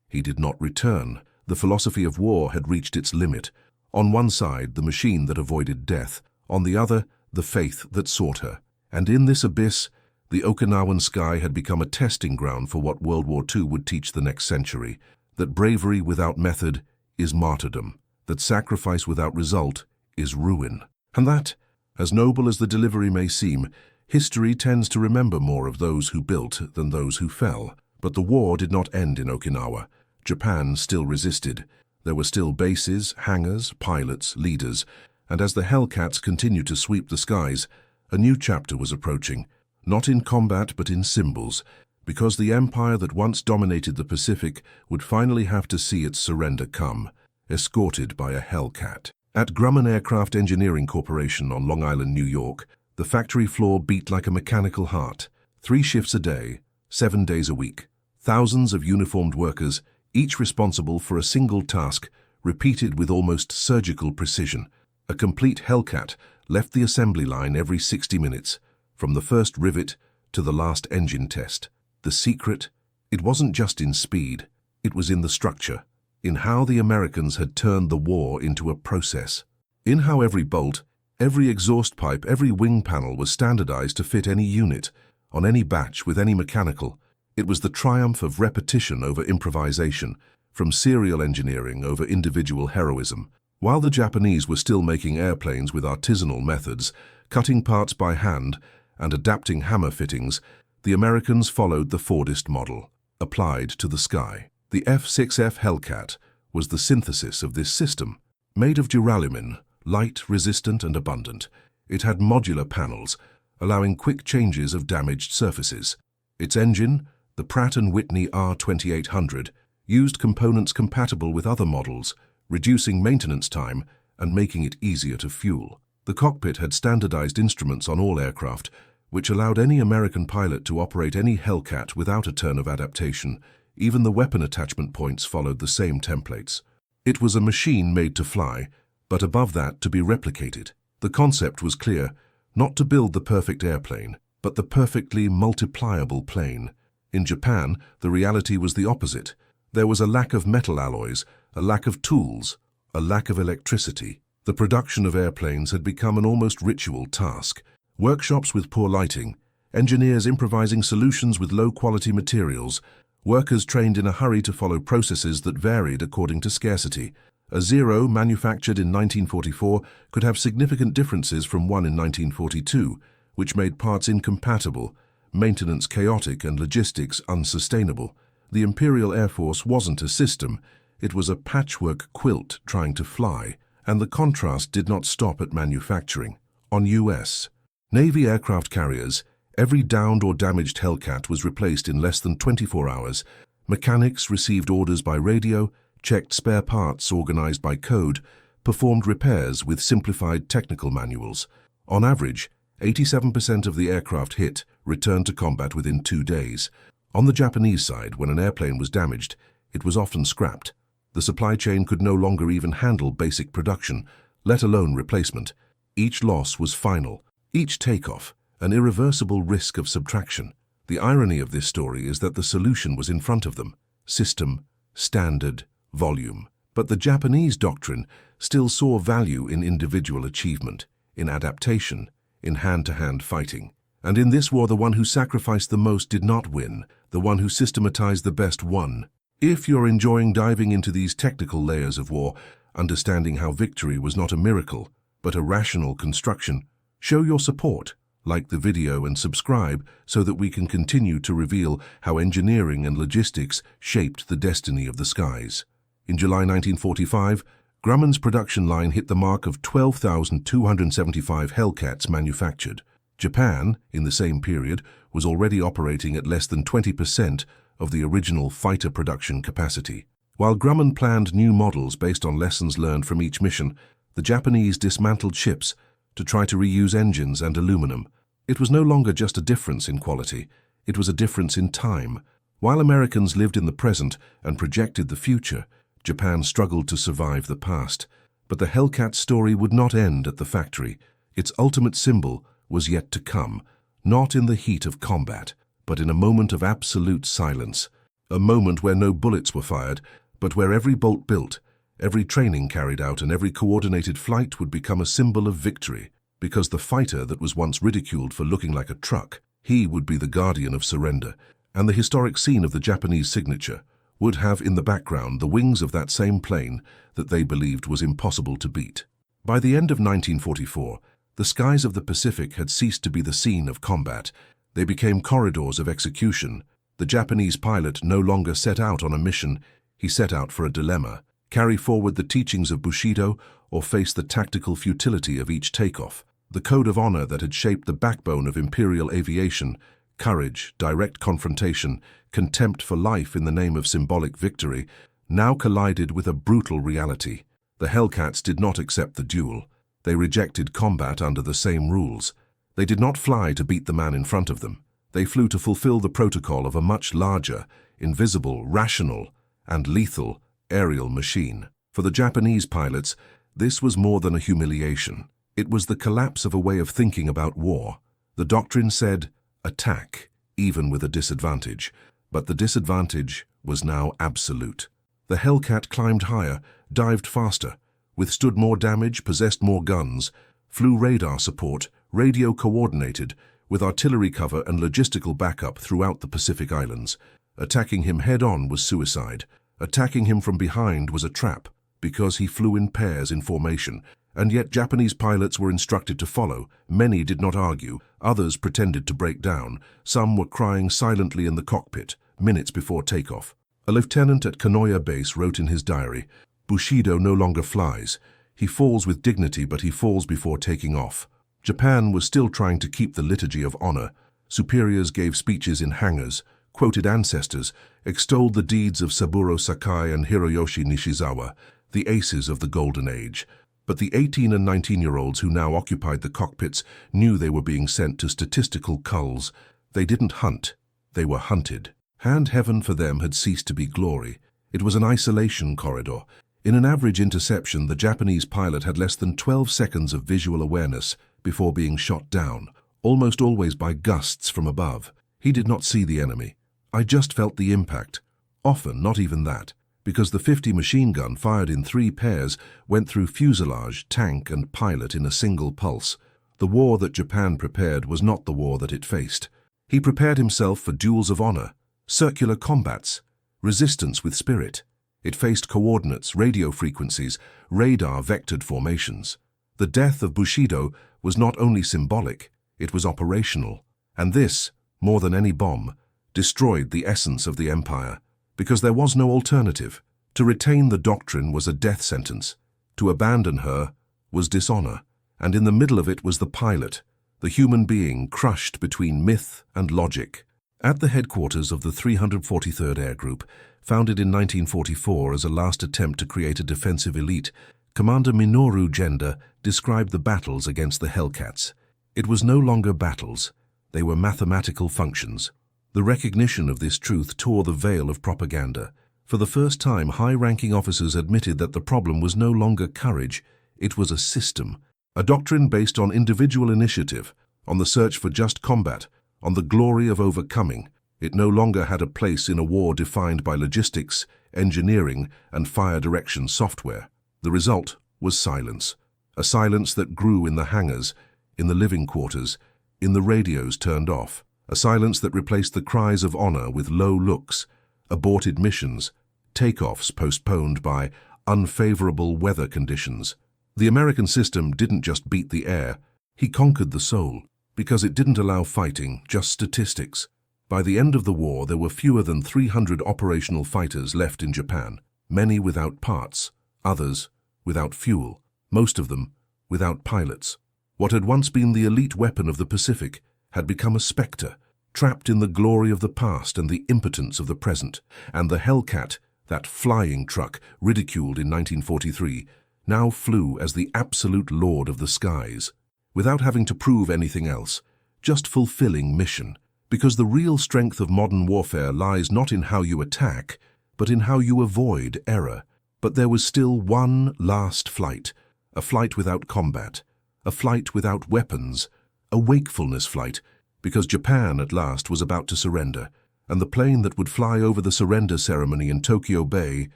He did not return. The philosophy of war had reached its limit. On one side, the machine that avoided death. On the other, the faith that sought her. And in this abyss, the Okinawan sky had become a testing ground for what World War II would teach the next century. That bravery without method is martyrdom. That sacrifice without result is ruin. And that, as noble as the delivery may seem, history tends to remember more of those who built than those who fell. But the war did not end in Okinawa. Japan still resisted. There were still bases, hangars, pilots, leaders, and as the Hellcats continued to sweep the skies, a new chapter was approaching, not in combat but in symbols, because the empire that once dominated the Pacific would finally have to see its surrender come, escorted by a Hellcat. At Grumman Aircraft Engineering Corporation on Long Island, New York, the factory floor beat like a mechanical heart. 3 shifts a day, 7 days a week. Thousands of uniformed workers, each responsible for a single task, repeated with almost surgical precision. A complete Hellcat left the assembly line every 60 minutes, from the first rivet to the last engine test. The secret? It wasn't just in speed, it was in the structure, in how the Americans had turned the war into a process. In how every bolt, every exhaust pipe, every wing panel was standardized to fit any unit, on any batch with any mechanical. It was the triumph of repetition over improvisation, from serial engineering over individual heroism. While the Japanese were still making airplanes with artisanal methods, cutting parts by hand and adapting hammer fittings, the Americans followed the Fordist model, applied to the sky. The F-6F Hellcat was the synthesis of this system. Made of duralumin, light, resistant and abundant, it had modular panels, allowing quick changes of damaged surfaces. Its engine, the Pratt Whitney R2800, used components compatible with other models, reducing maintenance time and making it easier to fuel. The cockpit had standardized instruments on all aircraft, which allowed any American pilot to operate any Hellcat without a turn of adaptation. Even the weapon attachment points followed the same templates. It was a machine made to fly, but above that to be replicated. The concept was clear, not to build the perfect airplane, but the perfectly multipliable plane. In Japan, the reality was the opposite. There was a lack of metal alloys, a lack of tools, a lack of electricity. The production of airplanes had become an almost ritual task. Workshops with poor lighting, engineers improvising solutions with low-quality materials, workers trained in a hurry to follow processes that varied according to scarcity. A Zero manufactured in 1944 could have significant differences from one in 1942, which made parts incompatible, maintenance chaotic and logistics unsustainable. The Imperial Air Force wasn't a system, it was a patchwork quilt trying to fly, and the contrast did not stop at manufacturing. On U.S. Navy aircraft carriers, every downed or damaged Hellcat was replaced in less than 24 hours. Mechanics received orders by radio, checked spare parts organized by code, performed repairs with simplified technical manuals. On average, 87% of the aircraft hit returned to combat within 2 days. On the Japanese side, when an airplane was damaged, it was often scrapped. The supply chain could no longer even handle basic production, let alone replacement. Each loss was final, each takeoff, an irreversible risk of subtraction. The irony of this story is that the solution was in front of them: system, standard, volume. But the Japanese doctrine still saw value in individual achievement, in adaptation, in hand-to-hand fighting. And in this war, the one who sacrificed the most did not win, the one who systematized the best won. If you're enjoying diving into these technical layers of war, understanding how victory was not a miracle, but a rational construction, show your support. Like the video and subscribe so that we can continue to reveal how engineering and logistics shaped the destiny of the skies. In July 1945, Grumman's production line hit the mark of 12,275 Hellcats manufactured. Japan, in the same period, was already operating at less than 20% of the original fighter production capacity. While Grumman planned new models based on lessons learned from each mission, the Japanese dismantled ships to try to reuse engines and aluminum. It was no longer just a difference in quality, it was a difference in time. While Americans lived in the present and projected the future, Japan struggled to survive the past. But the Hellcat story would not end at the factory. Its ultimate symbol was yet to come, not in the heat of combat, but in a moment of absolute silence. A moment where no bullets were fired, but where every bolt built, every training carried out, and every coordinated flight would become a symbol of victory, because the fighter that was once ridiculed for looking like a truck, he would be the guardian of surrender, and the historic scene of the Japanese signature would have in the background the wings of that same plane that they believed was impossible to beat. By the end of 1944, the skies of the Pacific had ceased to be the scene of combat. They became corridors of execution. The Japanese pilot no longer set out on a mission, he set out for a dilemma: carry forward the teachings of Bushido or face the tactical futility of each takeoff. The code of honor that had shaped the backbone of imperial aviation, courage, direct confrontation, contempt for life in the name of symbolic victory, now collided with a brutal reality. The Hellcats did not accept the duel. They rejected combat under the same rules. They did not fly to beat the man in front of them. They flew to fulfill the protocol of a much larger, invisible, rational, and lethal aerial machine. For the Japanese pilots, this was more than a humiliation. It was the collapse of a way of thinking about war. The doctrine said, attack, even with a disadvantage. But the disadvantage was now absolute. The Hellcat climbed higher, dived faster, withstood more damage, possessed more guns, flew radar support, radio coordinated, with artillery cover and logistical backup throughout the Pacific Islands. Attacking him head-on was suicide. Attacking him from behind was a trap, because he flew in pairs in formation, and yet Japanese pilots were instructed to follow. Many did not argue, others pretended to break down. Some were crying silently in the cockpit, minutes before takeoff. A lieutenant at Kanoya Base wrote in his diary, "Bushido no longer flies. He falls with dignity, but he falls before taking off." Japan was still trying to keep the liturgy of honor. Superiors gave speeches in hangars, quoted ancestors, extolled the deeds of Saburo Sakai and Hiroyoshi Nishizawa, the aces of the Golden Age. But the 18- and 19-year-olds who now occupied the cockpits knew they were being sent to statistical culls. They didn't hunt, they were hunted. Hand heaven for them had ceased to be glory. It was an isolation corridor. In an average interception, the Japanese pilot had less than 12 seconds of visual awareness before being shot down, almost always by gusts from above. He did not see the enemy. I just felt the impact. Often, not even that, because the 50 machine gun fired in 3 pairs went through fuselage, tank, and pilot in a single pulse. The war that Japan prepared was not the war that it faced. He prepared himself for duels of honor, circular combats, resistance with spirit. It faced coordinates, radio frequencies, radar-vectored formations. The death of Bushido was not only symbolic, it was operational. And this, more than any bomb, destroyed the essence of the empire, because there was no alternative. To retain the doctrine was a death sentence. To abandon her was dishonor. And in the middle of it was the pilot, the human being crushed between myth and logic. At the headquarters of the 343rd Air Group, founded in 1944 as a last attempt to create a defensive elite, Commander Minoru Genda described the battles against the Hellcats. It was no longer battles, they were mathematical functions. The recognition of this truth tore the veil of propaganda. For the first time, high-ranking officers admitted that the problem was no longer courage, it was a system. A doctrine based on individual initiative, on the search for just combat, on the glory of overcoming. It no longer had a place in a war defined by logistics, engineering, and fire direction software. The result was silence. A silence that grew in the hangars, in the living quarters, in the radios turned off. A silence that replaced the cries of honor with low looks, aborted missions, takeoffs postponed by unfavorable weather conditions. The American system didn't just beat the air, he conquered the soul. Because it didn't allow fighting, just statistics. By the end of the war, there were fewer than 300 operational fighters left in Japan, many without parts, others without fuel, most of them without pilots. What had once been the elite weapon of the Pacific had become a spectre, trapped in the glory of the past and the impotence of the present. And the Hellcat, that flying truck ridiculed in 1943, now flew as the absolute lord of the skies, without having to prove anything else, just fulfilling mission. Because the real strength of modern warfare lies not in how you attack, but in how you avoid error. But there was still one last flight, a flight without combat, a flight without weapons, a wakefulness flight, because Japan at last was about to surrender, and the plane that would fly over the surrender ceremony in Tokyo Bay,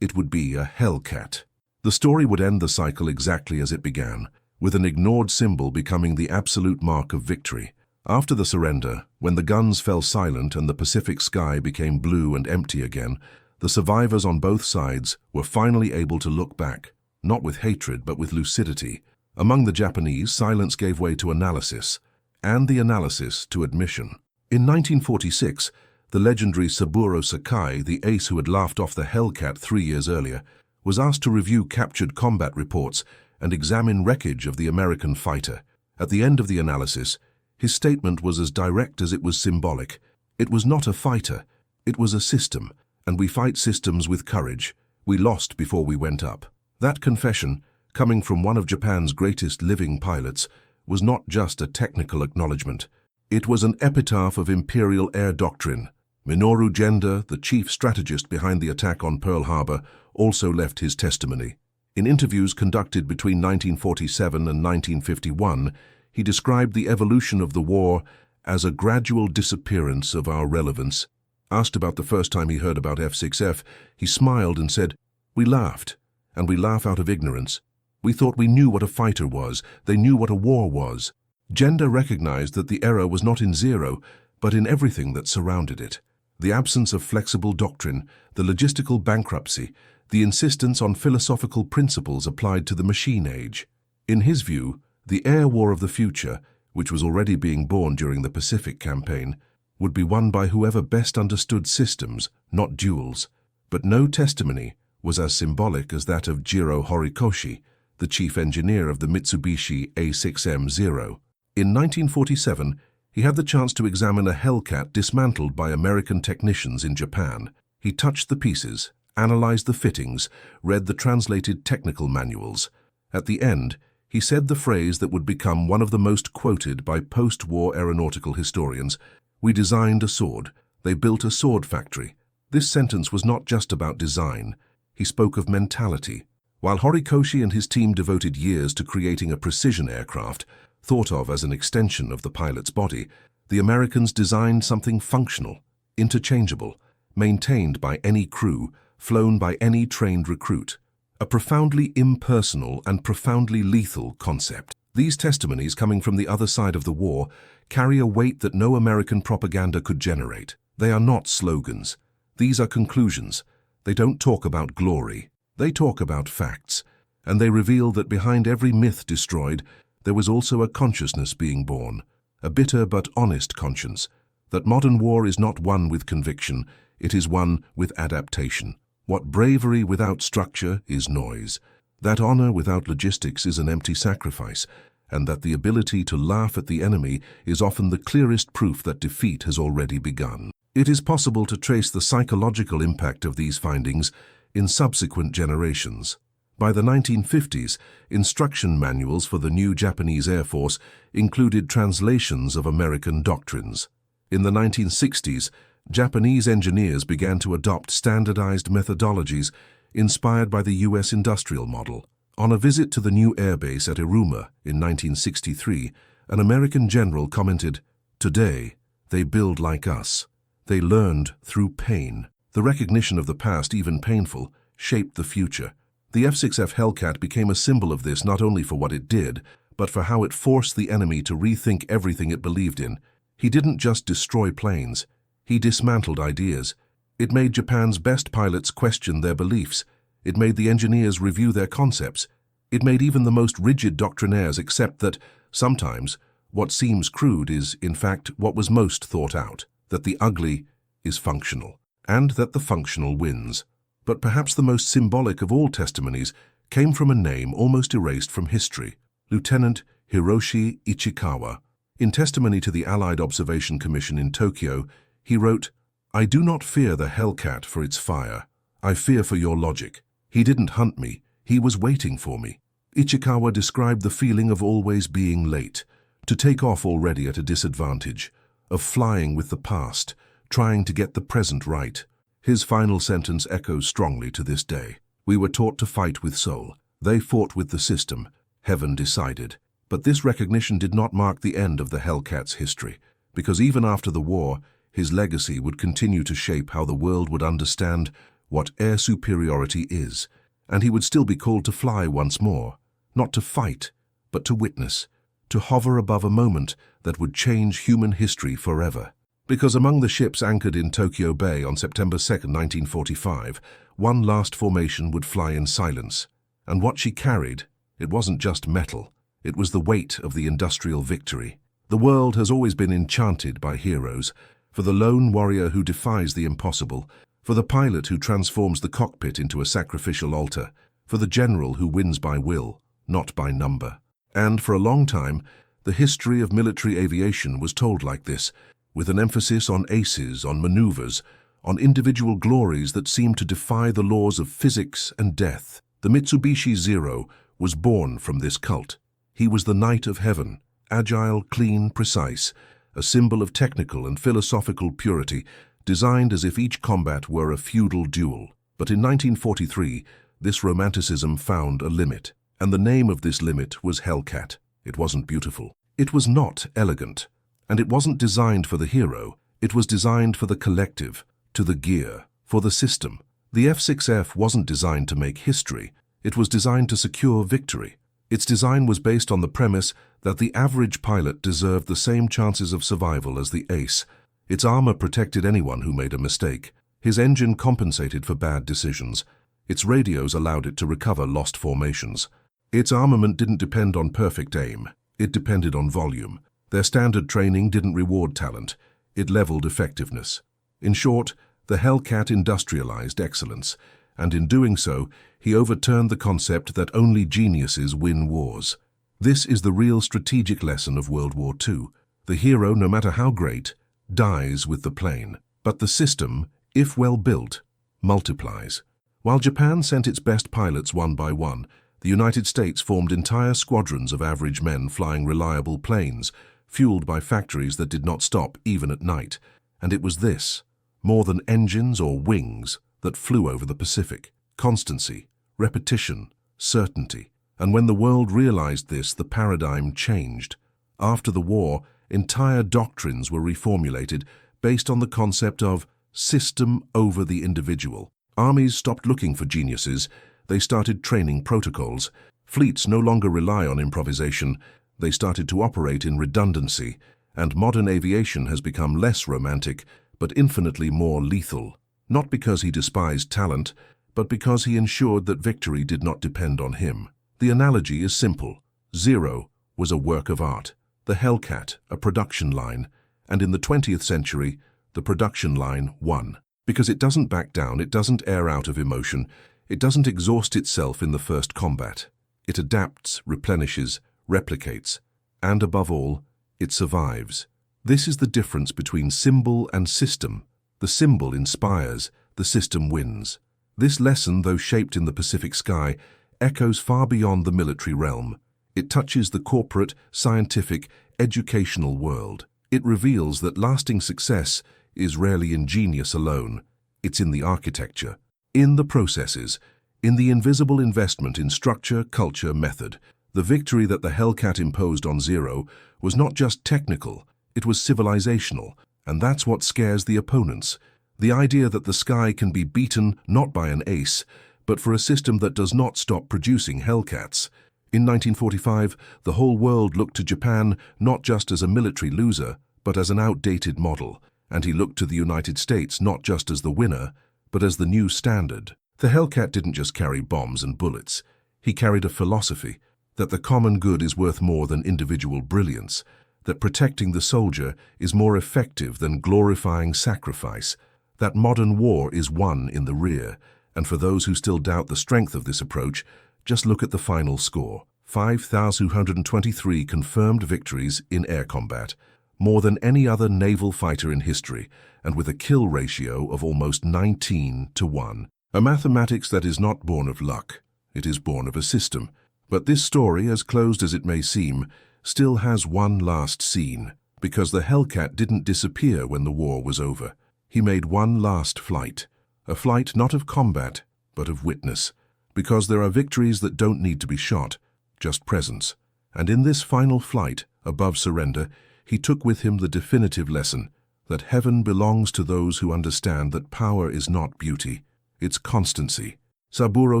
it would be a Hellcat. The story would end the cycle exactly as it began, with an ignored symbol becoming the absolute mark of victory. After the surrender, when the guns fell silent and the Pacific sky became blue and empty again, the survivors on both sides were finally able to look back, not with hatred but with lucidity. Among the Japanese, silence gave way to analysis, and the analysis to admission. In 1946, the legendary Saburo Sakai, the ace who had laughed off the Hellcat 3 years earlier, was asked to review captured combat reports and examine wreckage of the American fighter. At the end of the analysis, his statement was as direct as it was symbolic. It was not a fighter, it was a system, and we fight systems with courage. We lost before we went up. That confession, coming from one of Japan's greatest living pilots, was not just a technical acknowledgement. It was an epitaph of imperial air doctrine. Minoru Genda, the chief strategist behind the attack on Pearl Harbor, also left his testimony. In interviews conducted between 1947 and 1951, he described the evolution of the war as a gradual disappearance of our relevance. Asked about the first time he heard about F6F, he smiled and said, "We laughed, and we laugh out of ignorance. We thought we knew what a fighter was, they knew what a war was." Genda recognized that the error was not in Zero, but in everything that surrounded it. The absence of flexible doctrine, the logistical bankruptcy, the insistence on philosophical principles applied to the machine age. In his view, the air war of the future, which was already being born during the Pacific campaign, would be won by whoever best understood systems, not duels. But no testimony was as symbolic as that of Jiro Horikoshi, the chief engineer of the Mitsubishi A6M0. In 1947, he had the chance to examine a Hellcat dismantled by American technicians in Japan. He touched the pieces, analyzed the fittings, read the translated technical manuals. At the end, he said the phrase that would become one of the most quoted by post-war aeronautical historians: "We designed a sword. They built a sword factory." This sentence was not just about design. He spoke of mentality. While Horikoshi and his team devoted years to creating a precision aircraft, thought of as an extension of the pilot's body, the Americans designed something functional, interchangeable, maintained by any crew, flown by any trained recruit. A profoundly impersonal and profoundly lethal concept. These testimonies, coming from the other side of the war, carry a weight that no American propaganda could generate. They are not slogans. These are conclusions. They don't talk about glory. They talk about facts. And they reveal that behind every myth destroyed, there was also a consciousness being born, a bitter but honest conscience, that modern war is not won with conviction, it is won with adaptation. What bravery without structure is noise, that honor without logistics is an empty sacrifice, and that the ability to laugh at the enemy is often the clearest proof that defeat has already begun. It is possible to trace the psychological impact of these findings in subsequent generations. By the 1950s, instruction manuals for the new Japanese Air Force included translations of American doctrines. In the 1960s, Japanese engineers began to adopt standardized methodologies inspired by the U.S. industrial model. On a visit to the new airbase at Iruma in 1963, an American general commented, "Today, they build like us. They learned through pain." The recognition of the past, even painful, shaped the future. The F6F Hellcat became a symbol of this not only for what it did, but for how it forced the enemy to rethink everything it believed in. He didn't just destroy planes. He dismantled ideas. It made Japan's best pilots question their beliefs. It made the engineers review their concepts. It made even the most rigid doctrinaires accept that, sometimes, What seems crude is, in fact, what was most thought out, that the ugly is functional, and that the functional wins. But perhaps the most symbolic of all testimonies came from a name almost erased from history, Lieutenant Hiroshi Ichikawa. In testimony to the Allied Observation Commission in Tokyo, he wrote, "I do not fear the Hellcat for its fire. I fear for your logic. He didn't hunt me, he was waiting for me." Ichikawa described the feeling of always being late, to take off already at a disadvantage, of flying with the past, trying to get the present right. His final sentence echoes strongly to this day. We were taught to fight with soul. They fought with the system. Heaven decided. But this recognition did not mark the end of the Hellcat's history, because even after the war, his legacy would continue to shape how the world would understand what air superiority is, and he would still be called to fly once more, not to fight, but to witness, to hover above a moment that would change human history forever. Because among the ships anchored in Tokyo Bay on September 2, 1945, one last formation would fly in silence. And what she carried, it wasn't just metal, it was the weight of the industrial victory. The world has always been enchanted by heroes, for the lone warrior who defies the impossible, for the pilot who transforms the cockpit into a sacrificial altar, for the general who wins by will, not by number. And for a long time, the history of military aviation was told like this, with an emphasis on aces, on maneuvers, on individual glories that seemed to defy the laws of physics and death. The Mitsubishi Zero was born from this cult. He was the knight of heaven, agile, clean, precise, a symbol of technical and philosophical purity, designed as if each combat were a feudal duel. But in 1943, this romanticism found a limit, and the name of this limit was Hellcat. It wasn't beautiful. It was not elegant. And it wasn't designed for the hero, it was designed for the collective, to the gear, for the system. The F-6F wasn't designed to make history, it was designed to secure victory. Its design was based on the premise that the average pilot deserved the same chances of survival as the ace. Its armor protected anyone who made a mistake. His engine compensated for bad decisions. Its radios allowed it to recover lost formations. Its armament didn't depend on perfect aim, it depended on volume. Their standard training didn't reward talent, it leveled effectiveness. In short, the Hellcat industrialized excellence, and in doing so, he overturned the concept that only geniuses win wars. This is the real strategic lesson of World War II. The hero, no matter how great, dies with the plane. But the system, if well built, multiplies. While Japan sent its best pilots one by one, the United States formed entire squadrons of average men flying reliable planes, fueled by factories that did not stop even at night. And it was this, more than engines or wings, that flew over the Pacific. Constancy, repetition, certainty. And when the world realized this, the paradigm changed. After the war, entire doctrines were reformulated based on the concept of system over the individual. Armies stopped looking for geniuses, they started training protocols. Fleets no longer rely on improvisation, they started to operate in redundancy, and modern aviation has become less romantic, but infinitely more lethal. Not because he despised talent, but because he ensured that victory did not depend on him. The analogy is simple. Zero was a work of art, the Hellcat a production line, and in the 20th century, the production line won. Because it doesn't back down, it doesn't air out of emotion, it doesn't exhaust itself in the first combat. It adapts, replenishes, replicates, and above all, it survives. This is the difference between symbol and system. The symbol inspires, the system wins. This lesson, though shaped in the Pacific sky, echoes far beyond the military realm. It touches the corporate, scientific, educational world. It reveals that lasting success is rarely in genius alone. It's in the architecture, in the processes, in the invisible investment in structure, culture, method. The victory that the Hellcat imposed on Zero was not just technical, it was civilizational, and that's what scares the opponents. The idea that the sky can be beaten not by an ace, but for a system that does not stop producing Hellcats. In 1945, the whole world looked to Japan not just as a military loser, but as an outdated model, and he looked to the United States not just as the winner, but as the new standard. The Hellcat didn't just carry bombs and bullets. He carried a philosophy that the common good is worth more than individual brilliance, that protecting the soldier is more effective than glorifying sacrifice, that modern war is won in the rear, and for those who still doubt the strength of this approach, just look at the final score. 5,223 confirmed victories in air combat, more than any other naval fighter in history, and with a kill ratio of almost 19-1. A mathematics that is not born of luck, it is born of a system. But this story, as closed as it may seem, still has one last scene, because the Hellcat didn't disappear when the war was over. He made one last flight, a flight not of combat, but of witness, because there are victories that don't need to be shot, just presence. And in this final flight, above surrender, he took with him the definitive lesson that heaven belongs to those who understand that power is not beauty, it's constancy. Saburo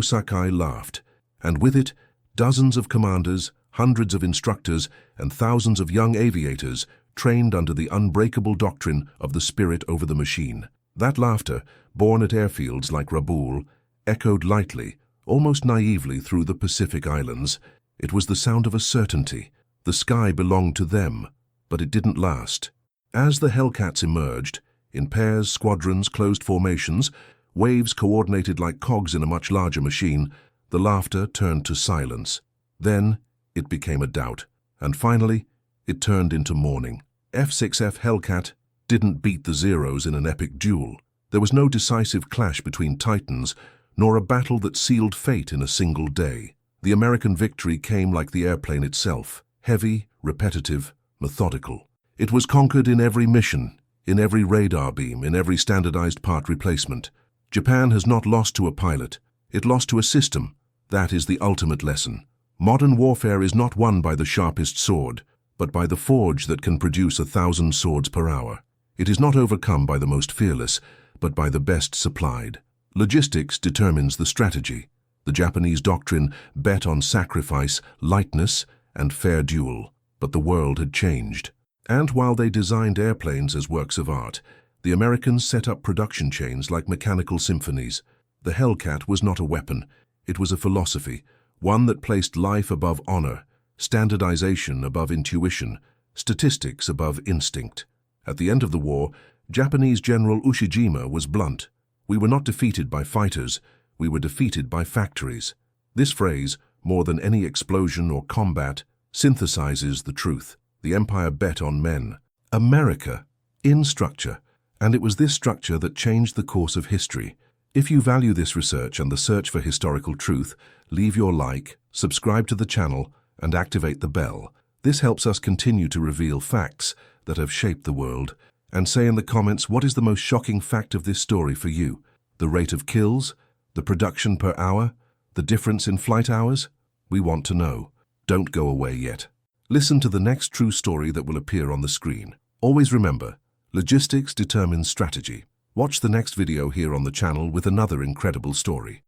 Sakai laughed, and with it, dozens of commanders, hundreds of instructors, and thousands of young aviators trained under the unbreakable doctrine of the spirit over the machine. That laughter, born at airfields like Rabaul, echoed lightly, almost naively through the Pacific Islands. It was the sound of a certainty. The sky belonged to them, but it didn't last. As the Hellcats emerged, in pairs, squadrons, closed formations, waves coordinated like cogs in a much larger machine, the laughter turned to silence. Then it became a doubt, and finally it turned into mourning. F-6F Hellcat didn't beat the Zeros in an epic duel. There was no decisive clash between titans, nor a battle that sealed fate in a single day. The American victory came like the airplane itself, heavy, repetitive, methodical. It was conquered in every mission, in every radar beam, in every standardized part replacement. Japan has not lost to a pilot, it lost to a system. That is the ultimate lesson. Modern warfare is not won by the sharpest sword, but by the forge that can produce 1,000 swords per hour. It is not overcome by the most fearless, but by the best supplied. Logistics determines the strategy. The Japanese doctrine bet on sacrifice, lightness, and fair duel. But the world had changed. And while they designed airplanes as works of art, the Americans set up production chains like mechanical symphonies. The Hellcat was not a weapon, it was a philosophy, one that placed life above honor, standardization above intuition, statistics above instinct. At the end of the war, Japanese General Ushijima was blunt. We were not defeated by fighters, we were defeated by factories. This phrase, more than any explosion or combat, synthesizes the truth. The empire bet on men. America, in structure. And it was this structure that changed the course of history. If you value this research and the search for historical truth, leave your like, subscribe to the channel, and activate the bell. This helps us continue to reveal facts that have shaped the world. And say in the comments, what is the most shocking fact of this story for you? The rate of kills? The production per hour? The difference in flight hours? We want to know. Don't go away yet. Listen to the next true story that will appear on the screen. Always remember, logistics determines strategy. Watch the next video here on the channel with another incredible story.